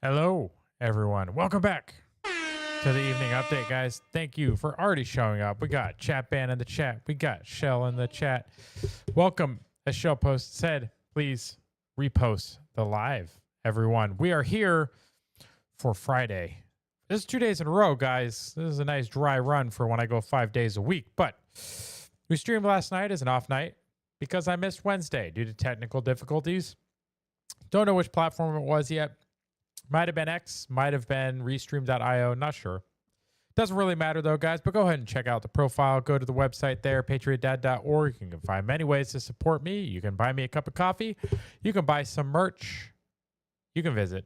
Hello, everyone. Welcome back to the evening update, guys. Thank you for already showing up. We got Chat Band in the chat. We got Shell in the chat. Welcome. As Shell Post said, please repost the live, everyone. We are here for Friday. This is 2 days in a row, guys. This is a nice dry run for when I go 5 days a week. But we streamed last night as an off night because I missed Wednesday due to technical difficulties. Don't know which platform it was yet. Might have been X, might have been restream.io, not sure. Doesn't really matter though, guys, but go ahead and check out the profile. Go to the website there, patriotdad.org. You can find many ways to support me. You can buy me a cup of coffee. You can buy some merch. You can visit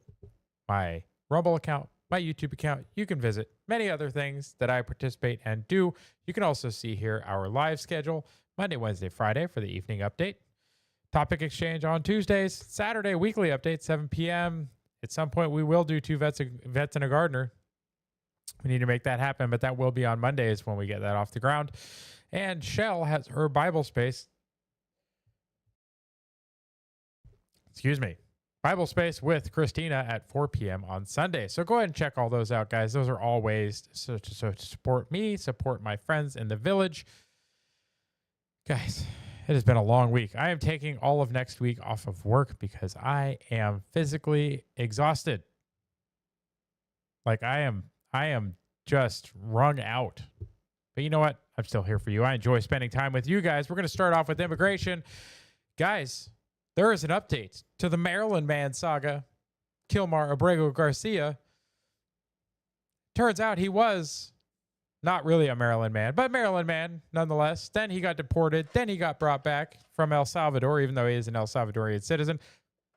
my Rumble account, my YouTube account. You can visit many other things that I participate and do. You can also see here our live schedule, Monday, Wednesday, Friday for the evening update. Topic exchange on Tuesdays. Saturday, weekly update, 7 p.m. At some point, we will do two vets and a gardener. We need to make that happen, but that will be on Mondays when we get that off the ground. And Shell has her Bible space. Bible space with Christina at 4 p.m. on Sunday. So go ahead and check all those out, guys. Those are all ways to support me, support my friends in the village. Guys, it has been a long week. I am taking all of next week off of work because I am physically exhausted. Like I am just wrung out. But you know what? I'm still here for you. I enjoy spending time with you guys. We're going to start off with immigration. Guys, there is an update to the Maryland man saga. Kilmar Abrego Garcia. Turns out he was not really a Maryland man, but Maryland man nonetheless. Then he got deported. Then he got brought back from El Salvador, even though he is an El Salvadorian citizen.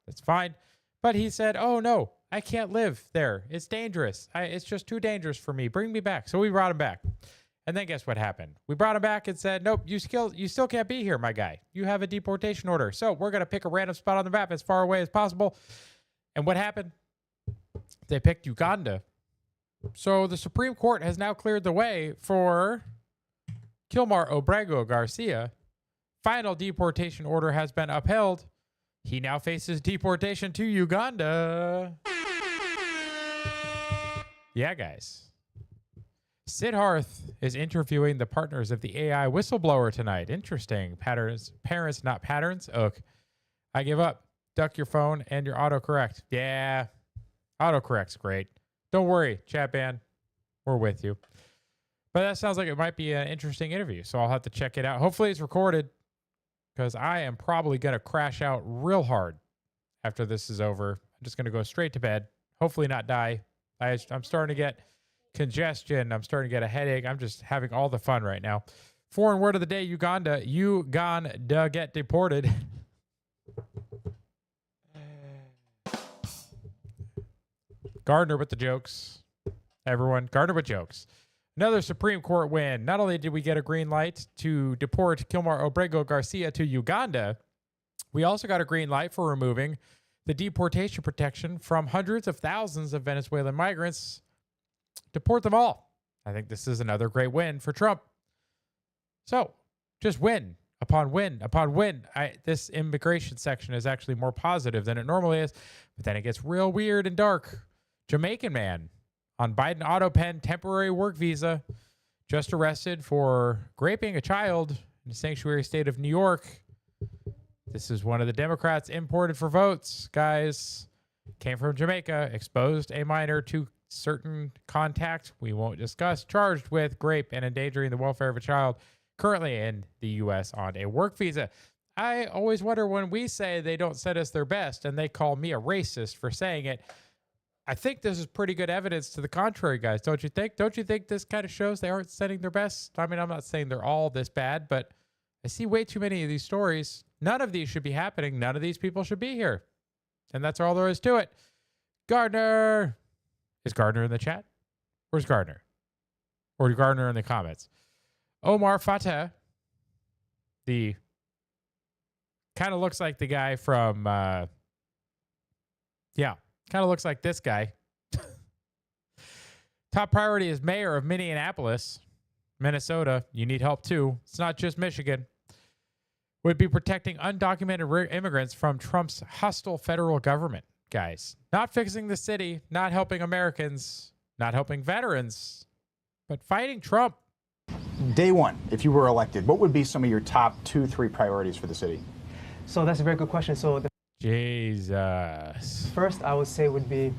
That's fine. But he said, oh, no, I can't live there. It's dangerous. It's just too dangerous for me. Bring me back. So we brought him back. And then guess what happened? We brought him back and said, nope, you still can't be here, my guy. You have a deportation order. So we're going to pick a random spot on the map as far away as possible. And what happened? They picked Uganda. So the Supreme Court has now cleared the way for Kilmar Abrego Garcia. Final deportation order has been upheld. He now faces deportation to Uganda. Yeah, guys. Sidharth is interviewing the partners of the AI whistleblower tonight. Interesting. Parents, not patterns. Okay. I give up. Duck your phone and your autocorrect. Yeah. Autocorrect's great. Don't worry, chat band. We're with you. But that sounds like it might be an interesting interview, so I'll have to check it out. Hopefully it's recorded because I am probably going to crash out real hard after this is over. I'm just going to go straight to bed. Hopefully not die. I'm starting to get congestion. I'm starting to get a headache. I'm just having all the fun right now. Foreign word of the day, Uganda. Uganda get deported. Gardner with the jokes. Everyone, Gardner with jokes. Another Supreme Court win. Not only did we get a green light to deport Kilmar Abrego Garcia to Uganda, we also got a green light for removing the deportation protection from hundreds of thousands of Venezuelan migrants. Deport them all. I think this is another great win for Trump. So, just win upon win upon win. This immigration section is actually more positive than it normally is, but then it gets real weird and dark. Jamaican man on Biden auto pen temporary work visa just arrested for raping a child in the sanctuary state of New York. This is one of the Democrats imported for votes, guys. Came from Jamaica, exposed a minor to certain contact we won't discuss, charged with rape and endangering the welfare of a child, currently in the U.S. on a work visa. I always wonder when we say they don't send us their best and they call me a racist for saying it. I think this is pretty good evidence to the contrary, guys. Don't you think? Don't you think this kind of shows they aren't sending their best? I mean, I'm not saying they're all this bad, but I see way too many of these stories. None of these should be happening. None of these people should be here. And that's all there is to it. Gardner. Is Gardner in the chat? Where's Gardner? Or Gardner in the comments? Omar Fateh. The kind of looks like the guy from, kind of looks like this guy. Top priority is mayor of Minneapolis, Minnesota. You need help too. It's not just Michigan. Would be protecting undocumented immigrants from Trump's hostile federal government. guys. Not fixing the city, not helping Americans, not helping veterans, but fighting Trump. Day one, if you were elected, what would be some of your top 2-3 priorities for the city? So that's a very good question. So the Jesus. first I would say would be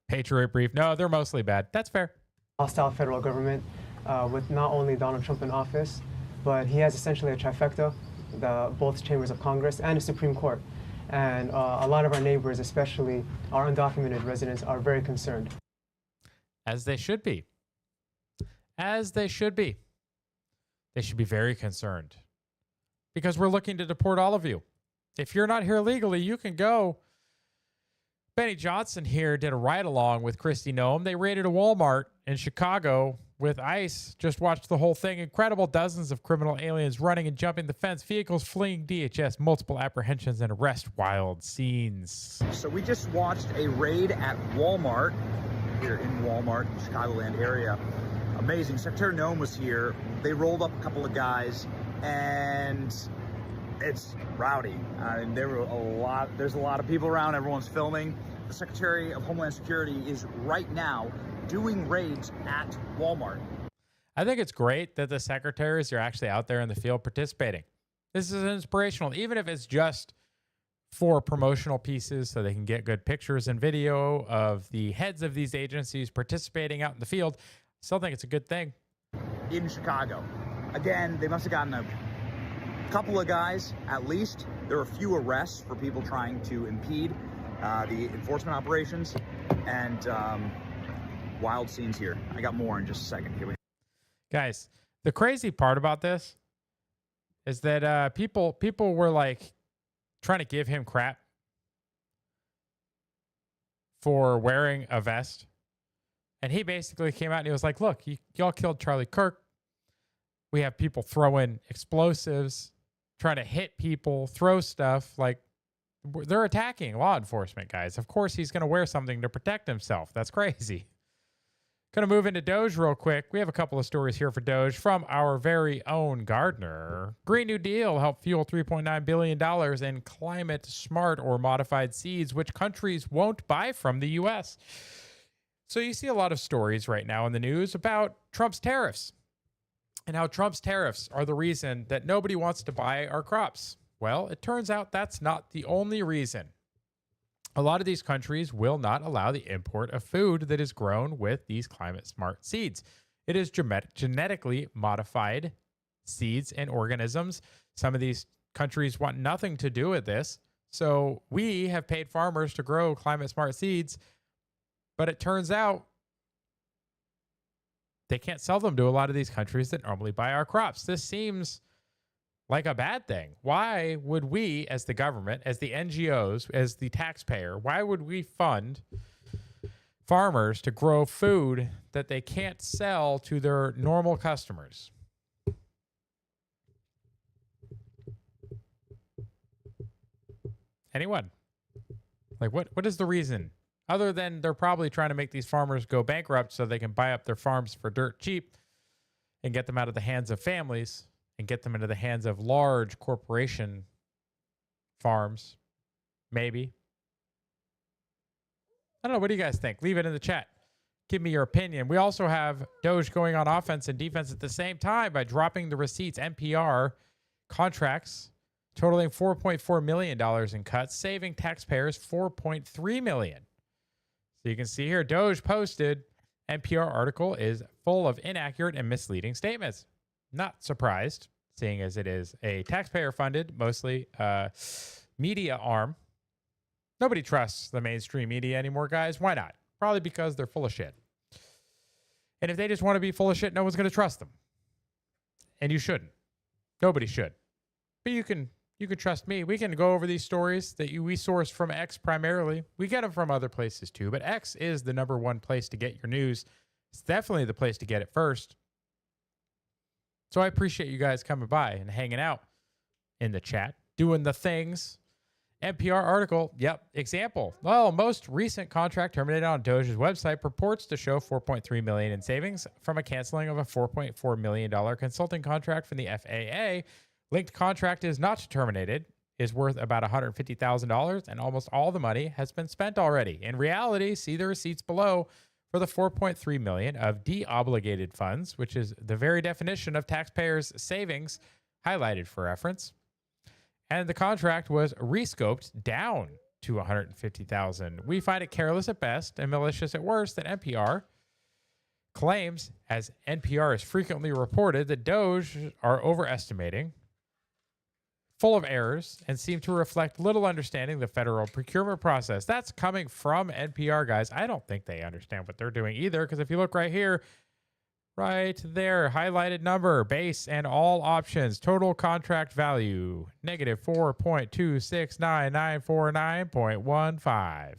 Patriot brief. No, they're mostly bad. That's fair. hostile federal government with not only Donald Trump in office, but he has essentially a trifecta, both chambers of Congress and the Supreme Court. And a lot of our neighbors, especially our undocumented residents, are very concerned. As they should be. As they should be. They should be very concerned. Because we're looking to deport all of you. If you're not here legally, you can go. Benny Johnson here did a ride-along with Kristi Noem. They raided a Walmart in Chicago with ICE. Just watched the whole thing. Incredible. Dozens of criminal aliens running and jumping the fence. Vehicles fleeing DHS. Multiple apprehensions and arrest. Wild scenes. So we just watched a raid at Walmart, here in Walmart, in the Chicagoland area. Amazing. Secretary Noem was here. They rolled up a couple of guys, and it's rowdy. There's a lot of people around. Everyone's filming. The Secretary of Homeland Security is right now doing raids at Walmart. I think it's great that the secretaries are actually out there in the field participating. This is inspirational, even if it's just for promotional pieces so they can get good pictures and video of the heads of these agencies participating out in the field. Still think it's a good thing. In Chicago. Again, they must have gotten a couple of guys, at least. There were a few arrests for people trying to impede the enforcement operations, and wild scenes here. I got more in just a second. Here we go. Guys, the crazy part about this is that people were like trying to give him crap for wearing a vest. And he basically came out and he was like, look, y'all killed Charlie Kirk. We have people throwing explosives, trying to hit people, throw stuff. Like, they're attacking law enforcement, guys. Of course, he's going to wear something to protect himself. That's crazy. Going to move into DOGE real quick. We have a couple of stories here for DOGE from our very own Gardner. Green New Deal helped fuel $3.9 billion in climate smart or modified seeds, which countries won't buy from the U.S. So you see a lot of stories right now in the news about Trump's tariffs and how Trump's tariffs are the reason that nobody wants to buy our crops. Well, it turns out that's not the only reason. A lot of these countries will not allow the import of food that is grown with these climate smart seeds. It is genetically modified seeds and organisms. Some of these countries want nothing to do with this. So we have paid farmers to grow climate smart seeds, but it turns out they can't sell them to a lot of these countries that normally buy our crops. This seems like a bad thing. Why would we, as the government, as the NGOs, as the taxpayer, why would we fund farmers to grow food that they can't sell to their normal customers? Anyone? Like, what is the reason? Other than they're probably trying to make these farmers go bankrupt so they can buy up their farms for dirt cheap and get them out of the hands of families and get them into the hands of large corporation farms. Maybe. I don't know. What do you guys think? Leave it in the chat. Give me your opinion. We also have DOGE going on offense and defense at the same time by dropping the receipts. NPR contracts totaling $4.4 million in cuts, saving taxpayers $4.3 million. So you can see here, DOGE posted NPR article is full of inaccurate and misleading statements. Not surprised, seeing as it is a taxpayer-funded, mostly media arm. Nobody trusts the mainstream media anymore, guys. Why not? Probably because they're full of shit. And if they just want to be full of shit, no one's going to trust them. And you shouldn't. Nobody should. But you can trust me. We can go over these stories that we source from X primarily. We get them from other places too, but X is the number one place to get your news. It's definitely the place to get it first. So I appreciate you guys coming by and hanging out in the chat, doing the things. NPR article, yep, example. Well, most recent contract terminated on DOGE's website purports to show $4.3 million in savings from a canceling of a $4.4 million consulting contract from the FAA. Linked contract is not terminated. is worth about $150,000, and almost all the money has been spent already. In reality, see the receipts below for the $4.3 million of deobligated funds, which is the very definition of taxpayers' savings, highlighted for reference. And the contract was rescoped down to $150,000. We find it careless at best and malicious at worst that NPR claims, as NPR has frequently reported, that DOGE are overestimating, full of errors, and seem to reflect little understanding of the federal procurement process. That's coming from NPR, guys. I don't think they understand what they're doing either, because if you look right here, right there, highlighted number, base and all options, total contract value, negative 4.269949.15.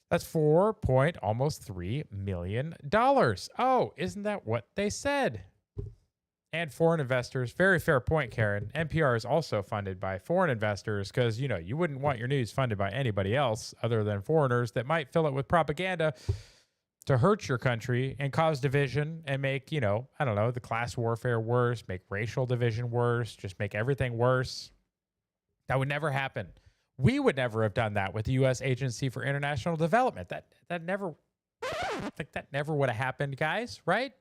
That's almost $3 million. Oh, isn't that what they said? And foreign investors. Very fair point, Karen. NPR is also funded by foreign investors because, you know, you wouldn't want your news funded by anybody else other than foreigners that might fill it with propaganda to hurt your country and cause division and make, you know, I don't know, the class warfare worse, make racial division worse, just make everything worse. That would never happen. We would never have done that with the U.S. Agency for International Development. That never would have happened, guys, right?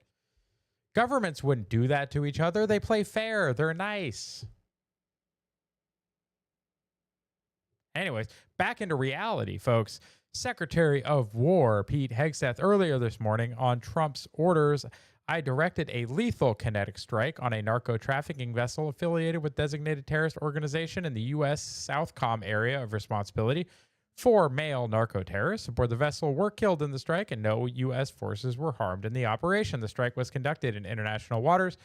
Governments wouldn't do that to each other. They play fair. They're nice. Anyways, back into reality, folks. Secretary of War Pete Hegseth earlier this morning on Trump's orders, I directed a lethal kinetic strike on a narco-trafficking vessel affiliated with designated terrorist organization in the U.S. Southcom area of responsibility. 4 male narco-terrorists aboard the vessel were killed in the strike, and no U.S. forces were harmed in the operation. The strike was conducted in international waters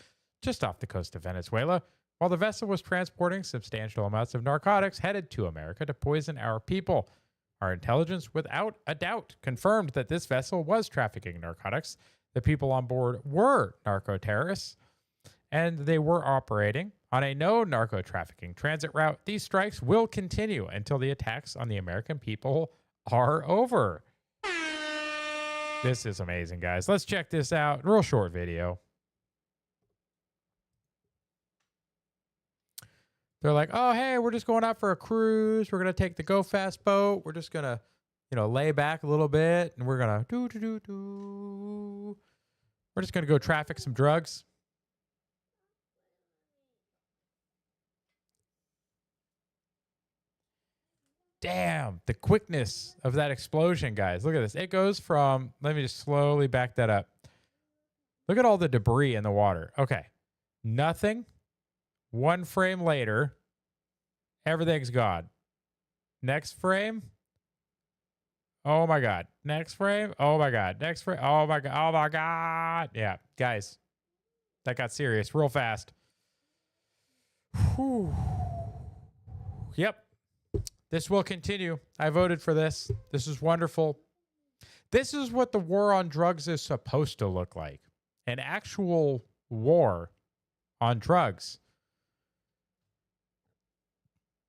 just off the coast of Venezuela, while the vessel was transporting substantial amounts of narcotics headed to America to poison our people. Our intelligence, without a doubt, confirmed that this vessel was trafficking narcotics. The people on board were narco-terrorists, and they were operating on a no narco-trafficking transit route. These strikes will continue until the attacks on the American people are over. This is amazing, guys. Let's check this out. Real short video. They're like, oh, hey, we're just going out for a cruise. We're going to take the Go Fast boat. We're just going to, you know, lay back a little bit, and we're going to We're just going to go traffic some drugs. Damn, the quickness of that explosion, guys. Look at this. It goes from, let me just slowly back that up. Look at all the debris in the water. Okay. Nothing. 1 frame later, everything's gone. Next frame. Oh my God. Next frame. Oh my God. Next frame. Oh my God. Oh my God. Yeah, guys. That got serious real fast. Whew. Yep. This will continue. I voted for this. This is wonderful. This is what the war on drugs is supposed to look like. An actual war on drugs.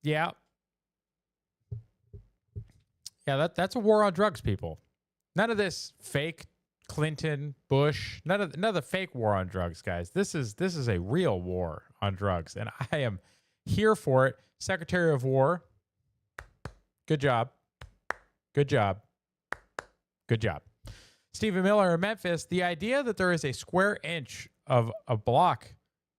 Yeah. Yeah, that's a war on drugs, people. None of this fake Clinton, Bush, none of the fake war on drugs, guys. This is a real war on drugs, and I am here for it. Secretary of War, good job. Good job. Good job. Stephen Miller in Memphis, the idea that there is a square inch of a block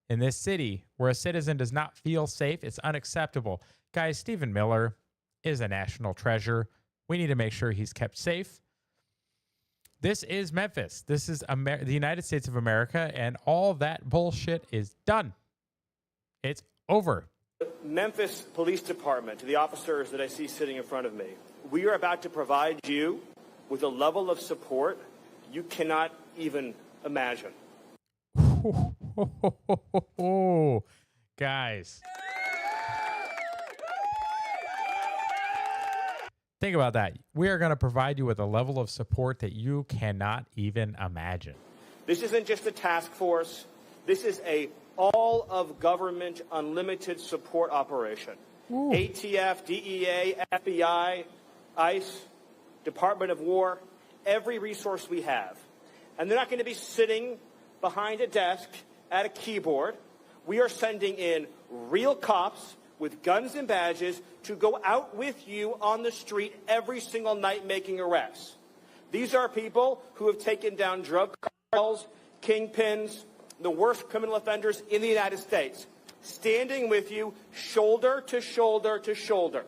in this city where a citizen does not feel safe, it's unacceptable. Guys, Stephen Miller is a national treasure. We need to make sure he's kept safe. This is Memphis. This is the United States of America, and all that bullshit is done. It's over. Memphis Police Department, to the officers that I see sitting in front of me, we are about to provide you with a level of support you cannot even imagine. Guys. Think about that. We are going to provide you with a level of support that you cannot even imagine. This isn't just a task force. This is a all-of-government unlimited support operation. Ooh. ATF, DEA, FBI, ICE, Department of War, every resource we have. And they're not going to be sitting behind a desk at a keyboard. We are sending in real cops with guns and badges to go out with you on the street every single night making arrests. These are people who have taken down drug cartels, kingpins, the worst criminal offenders in the United States, standing with you shoulder to shoulder to shoulder.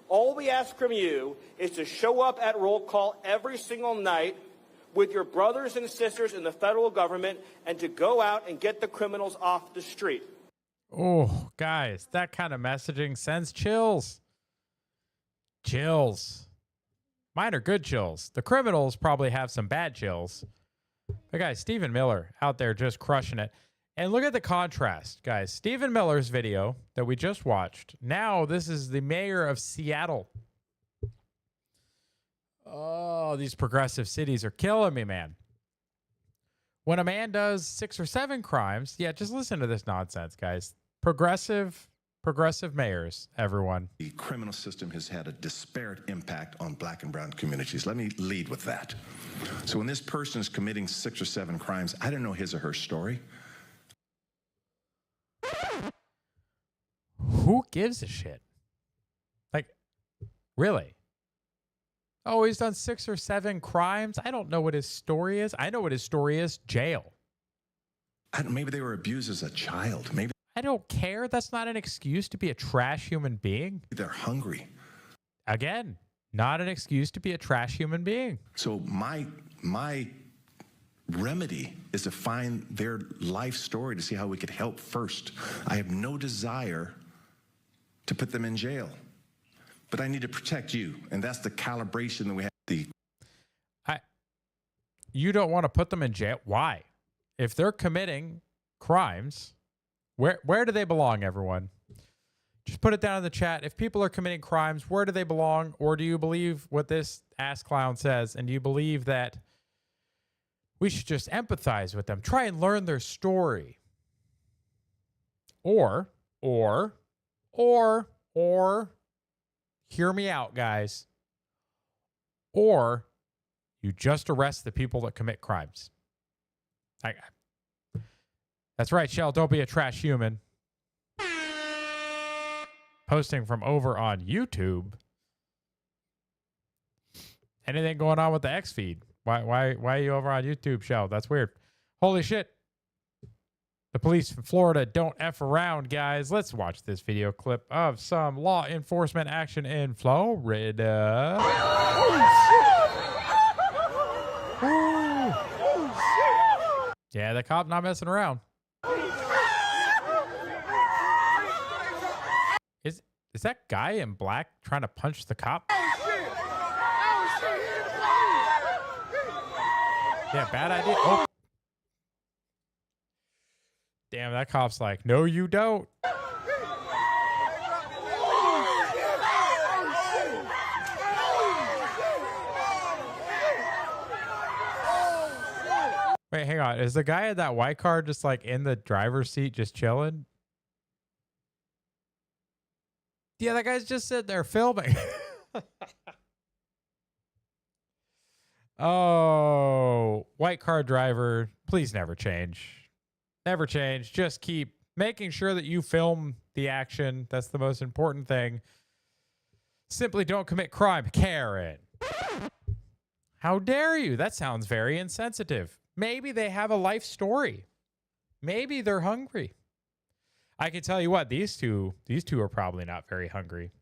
All we ask from you is to show up at roll call every single night with your brothers and sisters in the federal government and to go out and get the criminals off the street. Oh, guys, that kind of messaging sends chills. Chills. Mine are good chills. The criminals probably have some bad chills. But guys, Stephen Miller out there just crushing it. And look at the contrast, guys. Stephen Miller's video that we just watched. Now this is the mayor of Seattle. Oh, these progressive cities are killing me, man. When a man does 6 or 7 crimes, yeah, just listen to this nonsense, guys. Progressive mayors, everyone. The criminal system has had a disparate impact on black and brown communities. Let me lead with that. So when this person is committing 6 or 7 crimes, I don't know his or her story. Who gives a shit? Like, really? Oh, he's done 6 or 7 crimes? I don't know what his story is. I know what his story is. Jail. Maybe they were abused as a child. Maybe I don't care. That's not an excuse to be a trash human being. they're hungry. Again, not an excuse to be a trash human being. So my remedy is to find their life story to see how we could help first. I have no desire to put them in jail, but I need to protect you, and that's the calibration that we have. You don't want to put them in jail. Why? If they're committing crimes, where do they belong, everyone? Just put it down in the chat. If people are committing crimes, where do they belong? Or do you believe what this ass clown says? And do you believe that we should just empathize with them, try and learn their story? Or, hear me out, guys. Or you just arrest the people that commit crimes. That's right, Shell. Don't be a trash human. Posting from over on YouTube. Anything going on with the X feed? Why are you over on YouTube, Shell? That's weird. Holy shit. The police from Florida don't F around, guys. Let's watch this video clip of some law enforcement action in Florida. Yeah, the cop not messing around. Is that guy in black trying to punch the cop? Yeah, bad idea. Oh. Damn, that cop's like, no, you don't. Wait, hang on. Is the guy in that white car just like in the driver's seat just chilling? Yeah, that guy's just sitting there filming. Oh, white car driver, please never change. Never change. Just keep making sure that you film the action. That's the most important thing. Simply don't commit crime. Karen. How dare you? That sounds very insensitive. Maybe they have a life story. Maybe they're hungry. I can tell you what, these two are probably not very hungry.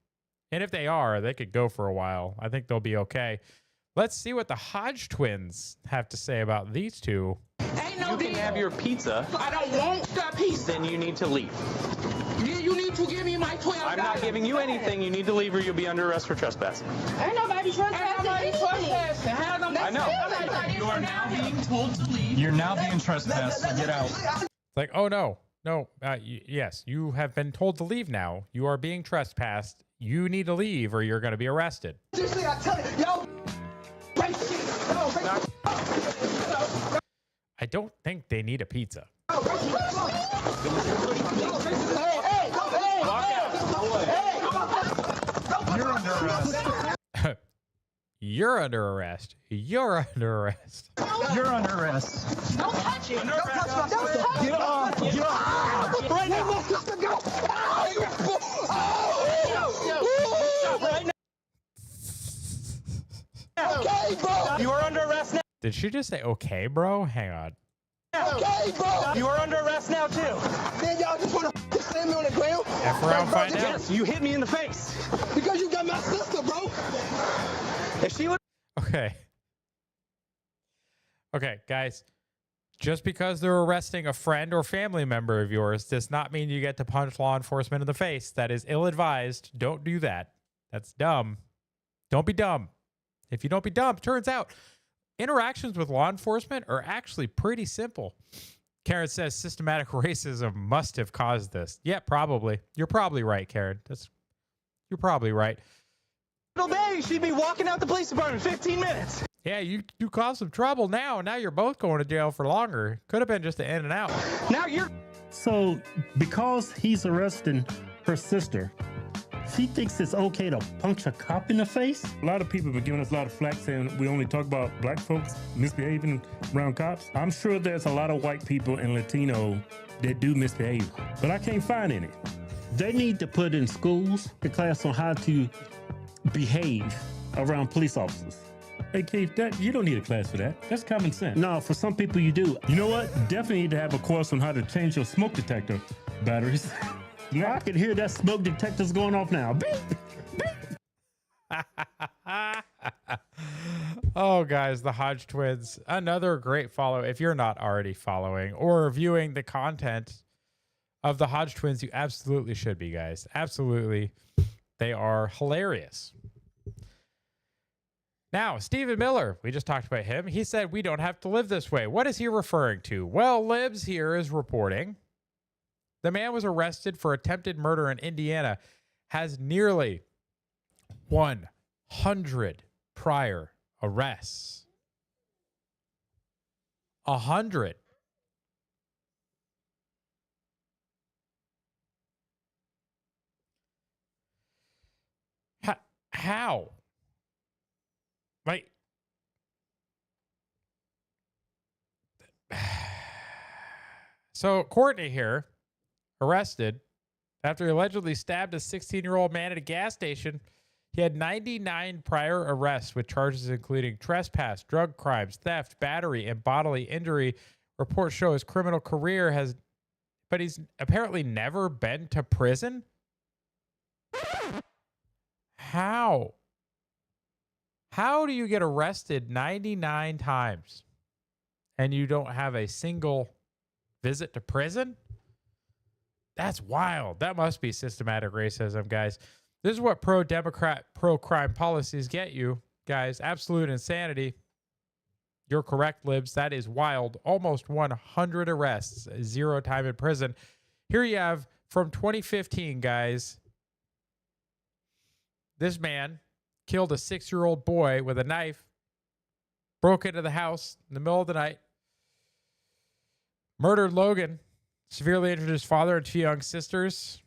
And if they are, they could go for a while. I think they'll be okay. Let's see what the Hodge twins have to say about these two. Ain't no deal. You can have your pizza. I don't want that pizza. Then you need to leave. You need to give me my $12. I'm not giving you anything. You need to leave or you'll be under arrest for trespassing. Ain't nobody trespassing. I know. You are now being told to leave. You're now being trespassed. So get out. It's like, oh, no. No, yes, you have been told to leave now. You are being trespassed. You need to leave or you're going to be arrested. Seriously, I tell you, yo. I don't think they need a pizza. You're under arrest. You're under arrest. You're under arrest. You're under arrest. Don't touch it. Don't touch my Get off. Get off. Right now, go. You are under arrest now. Did she just say okay, bro? Hang on. Okay, bro. You are under arrest now, too. Then y'all just want to slam me on the ground? F around, find out. Yes, you hit me in the face. Because you got my sister, bro. If she would. Okay. Okay, guys. Just because they're arresting a friend or family member of yours does not mean you get to punch law enforcement in the face. That is ill-advised. Don't do that. That's dumb. Don't be dumb. If you don't be dumb, turns out interactions with law enforcement are actually pretty simple. Karen says systematic racism must have caused this. Yeah, probably. You're probably right, Karen. You're probably right. Day, she'd be walking out the police department in 15 minutes. Yeah, you caused some trouble now. Now you're both going to jail for longer. Could have been just an in and out. Now you're. So, because he's arresting her sister, she thinks it's okay to punch a cop in the face? A lot of people have been giving us a lot of flack saying we only talk about black folks misbehaving around cops. I'm sure there's a lot of white people and Latino that do misbehave, but I can't find any. They need to put in schools a class on how to behave around police officers. Hey, Keith, you don't need a class for that. That's common sense. No, for some people you do. You know what? Definitely need to have a course on how to change your smoke detector batteries. Now I can hear that smoke detector's going off now. Beep, beep. Oh, guys, the Hodge twins. Another great follow. If you're not already following or viewing the content of the Hodge twins, you absolutely should be, guys. Absolutely. They are hilarious. Now, Stephen Miller, we just talked about him. He said, we don't have to live this way. What is he referring to? Well, Libs here is reporting the man was arrested for attempted murder in Indiana, has nearly 100 prior arrests. 100. How? Like, so Courtney here, arrested after he allegedly stabbed a 16-year-old man at a gas station. He had 99 prior arrests with charges including trespass, drug crimes, theft, battery, and bodily injury. Reports show his criminal career but he's apparently never been to prison. How? How do you get arrested 99 times and you don't have a single visit to prison? That's wild. That must be systematic racism, guys. This is what pro-democrat, pro-crime policies get you, guys. Absolute insanity. You're correct, Libs. That is wild. Almost 100 arrests, 0 time in prison. Here you have from 2015, guys. This man killed a 6-year-old boy with a knife, broke into the house in the middle of the night, murdered Logan, severely injured his father and 2 young sisters.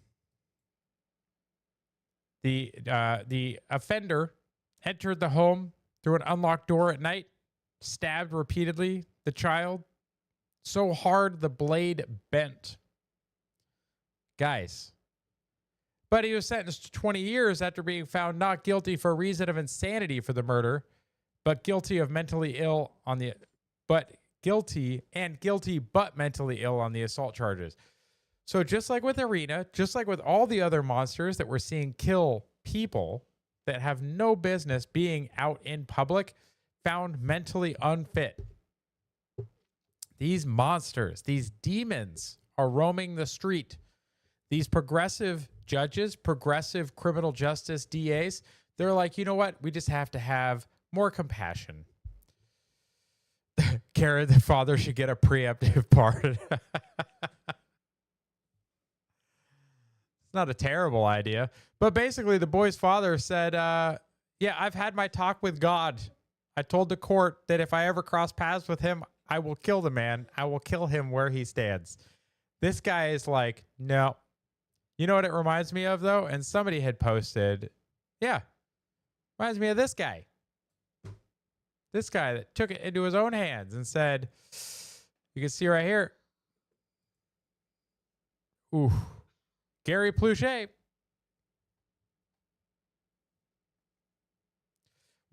The offender entered the home through an unlocked door at night, stabbed repeatedly the child so hard the blade bent. Guys. But he was sentenced to 20 years after being found not guilty for a reason of insanity for the murder, but guilty mentally ill on the assault charges. So just like with Arena, just like with all the other monsters that we're seeing kill people that have no business being out in public, found mentally unfit. These monsters, these demons are roaming the street. These progressive judges, progressive criminal justice DAs, they're like, you know what? We just have to have more compassion. Karen, the father should get a preemptive pardon. It's not a terrible idea. But basically, the boy's father said, yeah, I've had my talk with God. I told the court that if I ever cross paths with him, I will kill the man. I will kill him where he stands. This guy is like, no. You know what it reminds me of, though? And somebody had posted, yeah, reminds me of this guy. This guy that took it into his own hands and said, you can see right here. Ooh, Gary Pluchet.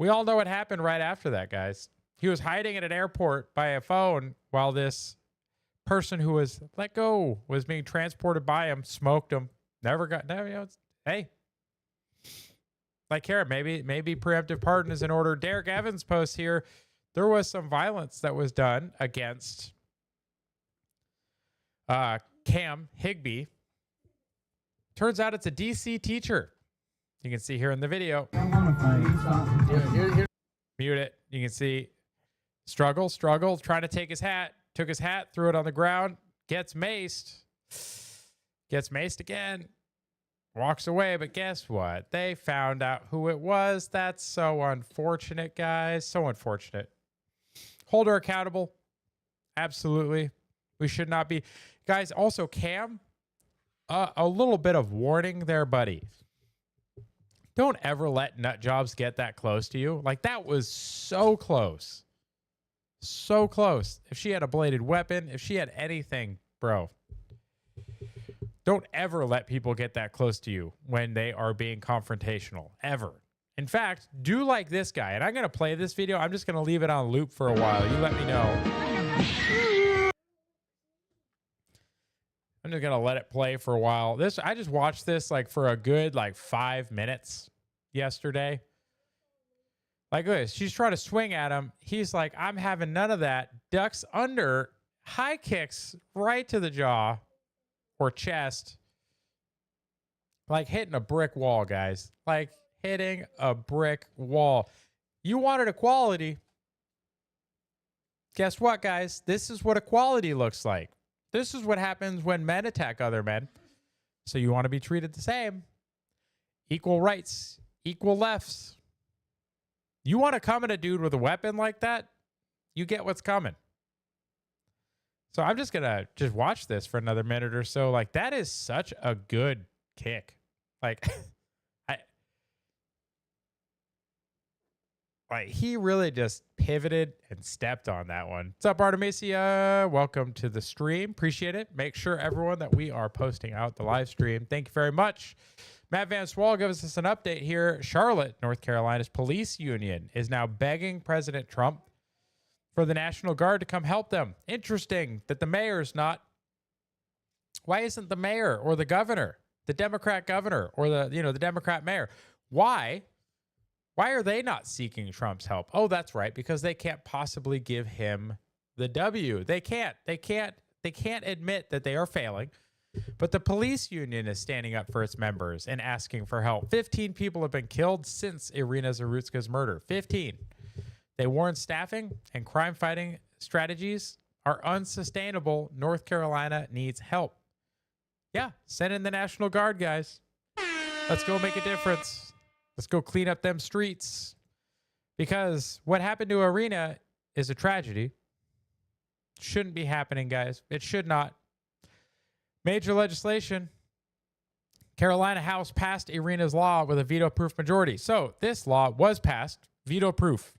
We all know what happened right after that, guys. He was hiding at an airport by a phone while this person who was let go was being transported by him, smoked him, hey. Like here, maybe preemptive pardon is in order. Derek Evans posts here, there was some violence that was done against Cam Higbee. Turns out it's a DC teacher. You can see here in the video. Mute it. You can see struggle, trying to take his hat. Took his hat, threw it on the ground, gets maced again. Walks away, but guess what? They found out who it was. That's so unfortunate, guys. So unfortunate. Hold her accountable. Absolutely. We should not be. Guys, also Cam, a little bit of warning there, buddy. Don't ever let nut jobs get that close to you. Like, that was so close. So close. If she had a bladed weapon, if she had anything, bro. Don't ever let people get that close to you when they are being confrontational, ever. In fact, do like this guy. And I'm going to play this video. I'm just going to leave it on loop for a while. You let me know. I'm just going to let it play for a while. I just watched this like for a good 5 minutes yesterday. Like this, she's trying to swing at him. He's like, I'm having none of that. Ducks under, high kicks right to the jaw or chest. Like hitting a brick wall, guys. Like hitting a brick wall. You wanted equality. Guess what, guys? This is what equality looks like. This is what happens when men attack other men. So you want to be treated the same. Equal rights, equal lefts. You want to come at a dude with a weapon like that, you get what's coming. So I'm just going to watch this for another minute or so. Like, that is such a good kick. Like, he really just pivoted and stepped on that one. What's up, Artemisia? Welcome to the stream. Appreciate it. Make sure, everyone, that we are posting out the live stream. Thank you very much. Matt Van Swall gives us an update here. Charlotte, North Carolina's police union is now begging President Trump for the National Guard to come help them. Interesting that the mayor's not. Why isn't the mayor or the governor, the Democrat governor or the Democrat mayor? Why are they not seeking Trump's help? Oh, that's right, because they can't possibly give him the W. They can't admit that they are failing. But the police union is standing up for its members and asking for help. 15 people have been killed since Irina Zarutska's murder. 15. They warn staffing and crime-fighting strategies are unsustainable. North Carolina needs help. Yeah, send in the National Guard, guys. Let's go make a difference. Let's go clean up them streets. Because what happened to Irina is a tragedy. Shouldn't be happening, guys. It should not. Major legislation. Carolina House passed Irina's law with a veto-proof majority. So this law was passed, veto-proof.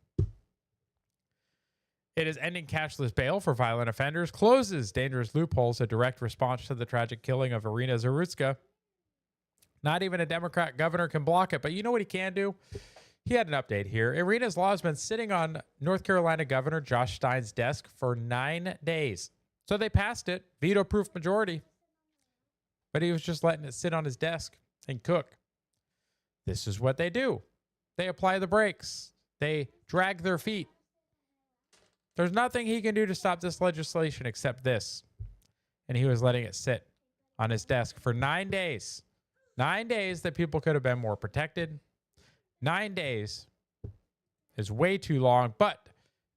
It is ending cashless bail for violent offenders, closes dangerous loopholes, a direct response to the tragic killing of Irina Zarutska. Not even a Democrat governor can block it, but you know what he can do? He had an update here. Irina's law has been sitting on North Carolina Governor Josh Stein's desk for 9 days. So they passed it, veto-proof majority. But he was just letting it sit on his desk and cook. This is what they do. They apply the brakes. They drag their feet. There's nothing he can do to stop this legislation except this. And he was letting it sit on his desk for 9 days. 9 days that people could have been more protected. 9 days is way too long. But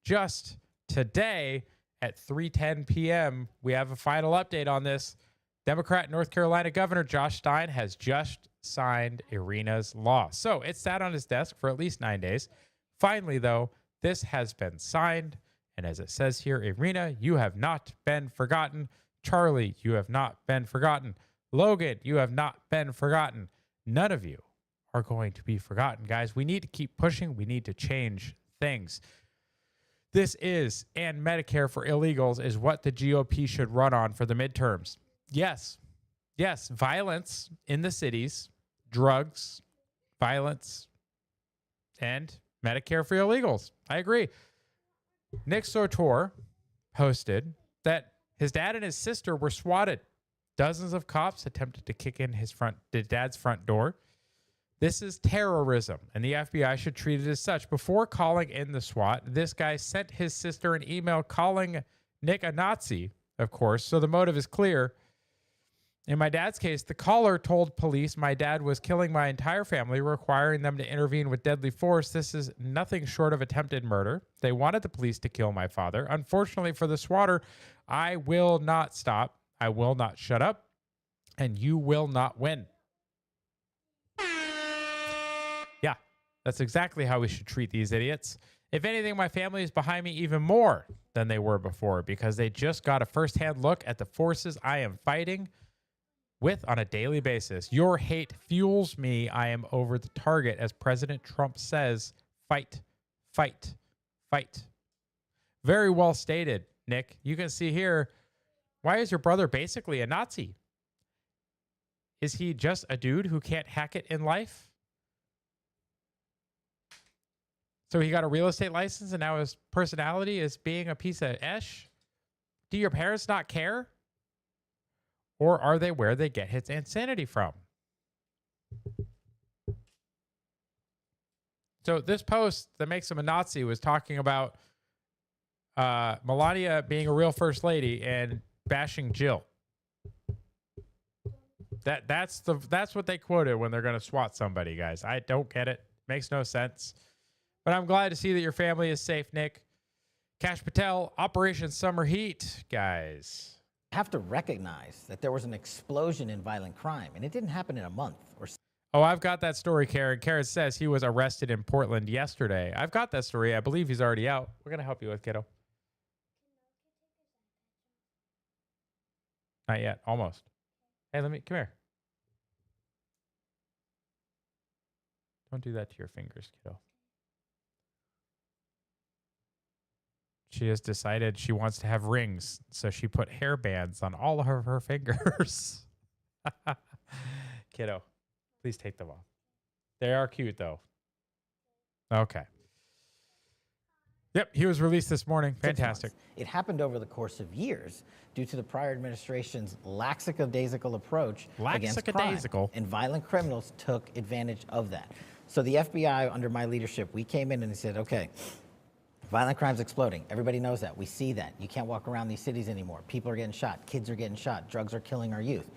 just today at 3:10 p.m., we have a final update on this. Democrat North Carolina Governor Josh Stein has just signed Irina's law. So it sat on his desk for at least 9 days. Finally, though, this has been signed. And as it says here, Irina, you have not been forgotten. Charlie, you have not been forgotten. Logan, you have not been forgotten. None of you are going to be forgotten, guys. We need to keep pushing. We need to change things. This is, and Medicare for illegals is what the GOP should run on for the midterms. Yes, violence in the cities, drugs, violence, and Medicare for illegals. I agree. Nick Sotor posted that his dad and his sister were swatted. Dozens of cops attempted to kick in his dad's front door. This is terrorism, and the FBI should treat it as such. Before calling in the SWAT, this guy sent his sister an email calling Nick a Nazi, of course, so the motive is clear. In my dad's case, the caller told police my dad was killing my entire family, requiring them to intervene with deadly force. This is nothing short of attempted murder. They wanted the police to kill my father. Unfortunately for the swatter, I will not stop. I will not shut up. And you will not win. Yeah, that's exactly how we should treat these idiots. If anything, my family is behind me even more than they were before because they just got a firsthand look at the forces I am fighting with on a daily basis. Your hate fuels me. I am over the target. As President Trump says, fight, fight, fight. Very well stated, Nick. You can see here, why is your brother basically a Nazi? Is he just a dude who can't hack it in life? So he got a real estate license and now his personality is being a piece of esh? Do your parents not care? Or are they where they get his insanity from? So this post that makes him a Nazi was talking about Melania being a real first lady and bashing Jill. That's what they quoted when they're going to swat somebody, guys. I don't get it. Makes no sense. But I'm glad to see that your family is safe, Nick. Cash Patel, Operation Summer Heat, guys. Have to recognize that there was an explosion in violent crime, and it didn't happen in a month or so. Oh, I've got that story, Karen. Karen says he was arrested in Portland yesterday. I've got that story. I believe he's already out. We're going to help you with, kiddo. Not yet. Almost. Hey, come here. Don't do that to your fingers, kiddo. She has decided she wants to have rings, so she put hair bands on all of her fingers. Kiddo, please take them off. They are cute, though. Okay. Yep, he was released this morning. Fantastic. It happened over the course of years due to the prior administration's lackadaisical approach against crime, and violent criminals took advantage of that. So the FBI, under my leadership, we came in and said, okay, violent crime's exploding. Everybody knows that. We see that. You can't walk around these cities anymore. People are getting shot. Kids are getting shot. Drugs are killing our youth.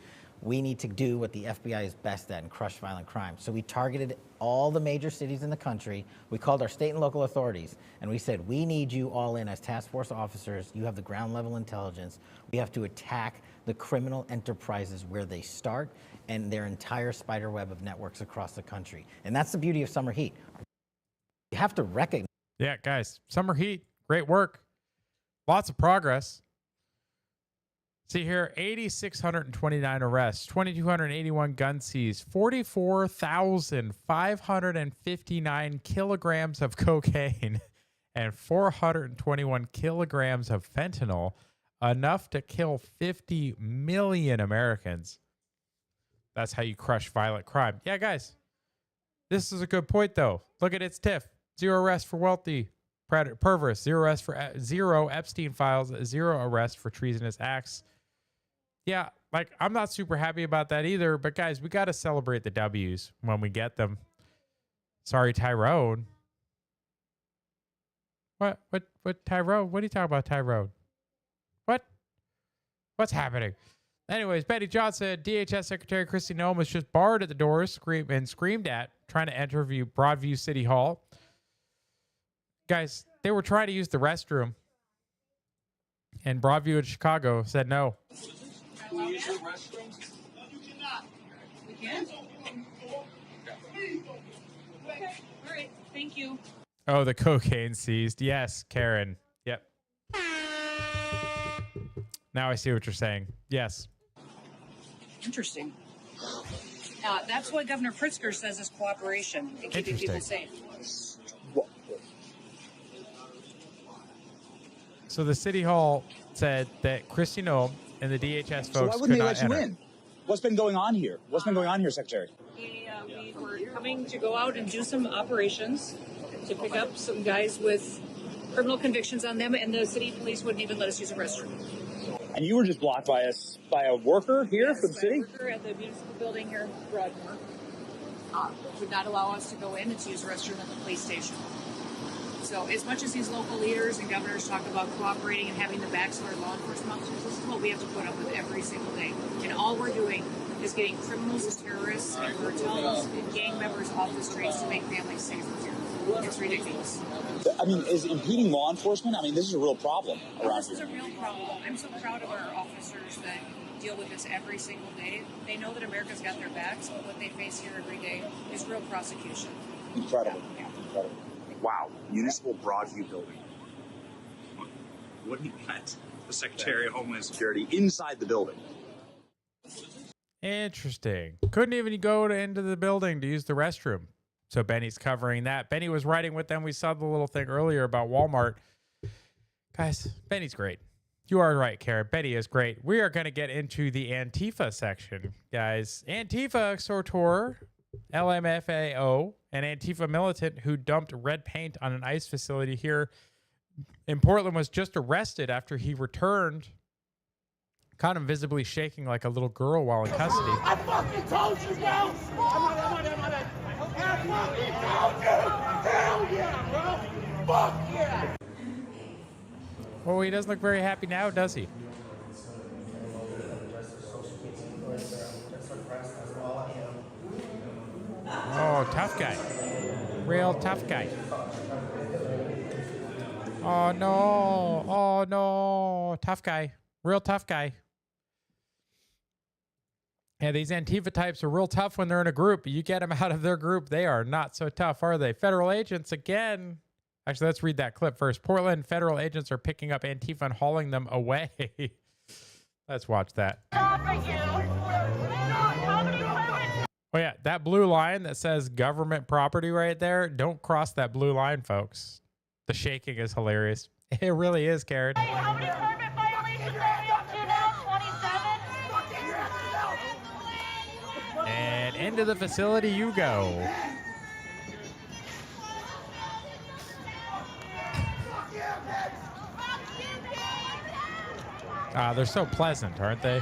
We need to do what the FBI is best at and crush violent crime. So we targeted all the major cities in the country. We called our state and local authorities, and we said, we need you all in as task force officers. You have the ground level intelligence. We have to attack the criminal enterprises where they start and their entire spider web of networks across the country. And that's the beauty of Summer Heat. You have to recognize. Yeah, guys, Summer Heat, great work. Lots of progress. See here, 8,629 arrests, 2,281 gun seized, 44,559 kilograms of cocaine, and 421 kilograms of fentanyl, enough to kill 50 million Americans. That's how you crush violent crime. Yeah, guys, this is a good point, though. Look at its TIF. 0 arrests for wealthy perverts, 0 arrests for 0 Epstein files, 0 arrests for treasonous acts. Yeah, like, I'm not super happy about that either, but guys, we got to celebrate the W's when we get them. Sorry, Tyrone. What, Tyrone? What are you talking about, Tyrone? What's happening? Anyways, Betty Johnson, DHS Secretary Kristi Noem was just barred at the doors, screamed at, trying to enter Broadview City Hall. Guys, they were trying to use the restroom, and Broadview in Chicago said no. Can we use the restroom? No, you cannot. We can't? Okay. All right. Thank you. Oh, the cocaine seized. Yes, Karen. Yep. Now I see what you're saying. Yes. Interesting. That's what Governor Pritzker says is cooperation and keeping people safe. So the City Hall said that Kristi Noem and the DHS folks so why wouldn't they let you enter. in? What's been going on here? What's been going on here, Secretary? We were coming to go out and do some operations. to pick up some guys with criminal convictions on them, and the city police wouldn't even let us use a restroom. And you were just blocked by a worker here Yes, for the by city? A worker at the municipal building here in Broadmoor would not allow us to go in and to use the restroom at the police station. So as much as these local leaders and governors talk about cooperating and having the backs of our law enforcement officers, this is what we have to put up with every single day. And all we're doing is getting criminals and terrorists and cartels and gang members off the streets to make families safer here. It's ridiculous. I mean, is impeding law enforcement? I mean, this is a real problem around This is a real problem. I'm so proud of our officers that deal with this every single day. They know that America's got their backs, but what they face here every day is real prosecution. Incredible. Incredible. Wow. Municipal Broadview building. What do you got? The Secretary of Homeland Security inside the building. Interesting. Couldn't even go into the building to use the restroom. So Benny's covering that. Benny was riding with them. We saw the little thing earlier about Walmart. Guys, Benny's great. You are right, Karen. Benny is great. We are going to get into the Antifa section, guys. Antifa exhortor, LMFAO, an Antifa militant who dumped red paint on an ICE facility here in Portland was just arrested after he returned, caught him visibly shaking like a little girl while in custody. I fucking told you, now. I fucking told you. Hell yeah, bro. Fuck yeah. Oh, he doesn't look very happy now, does he? Oh, tough guy. Real tough guy. Oh, no. Oh, no. Tough guy. Real tough guy. Yeah, these Antifa types are real tough when they're in a group. You get them out of their group, they are not so tough, are they? Federal agents, again. Actually, let's read that clip first. Portland federal agents are picking up Antifa and hauling them away. Let's watch that. Oh, yeah, that blue line that says government property right there, don't cross that blue line, folks. The shaking is hilarious. It really is, Karen. How many permit violations are we up to now? 27? And into the facility you go. They're so pleasant, aren't they?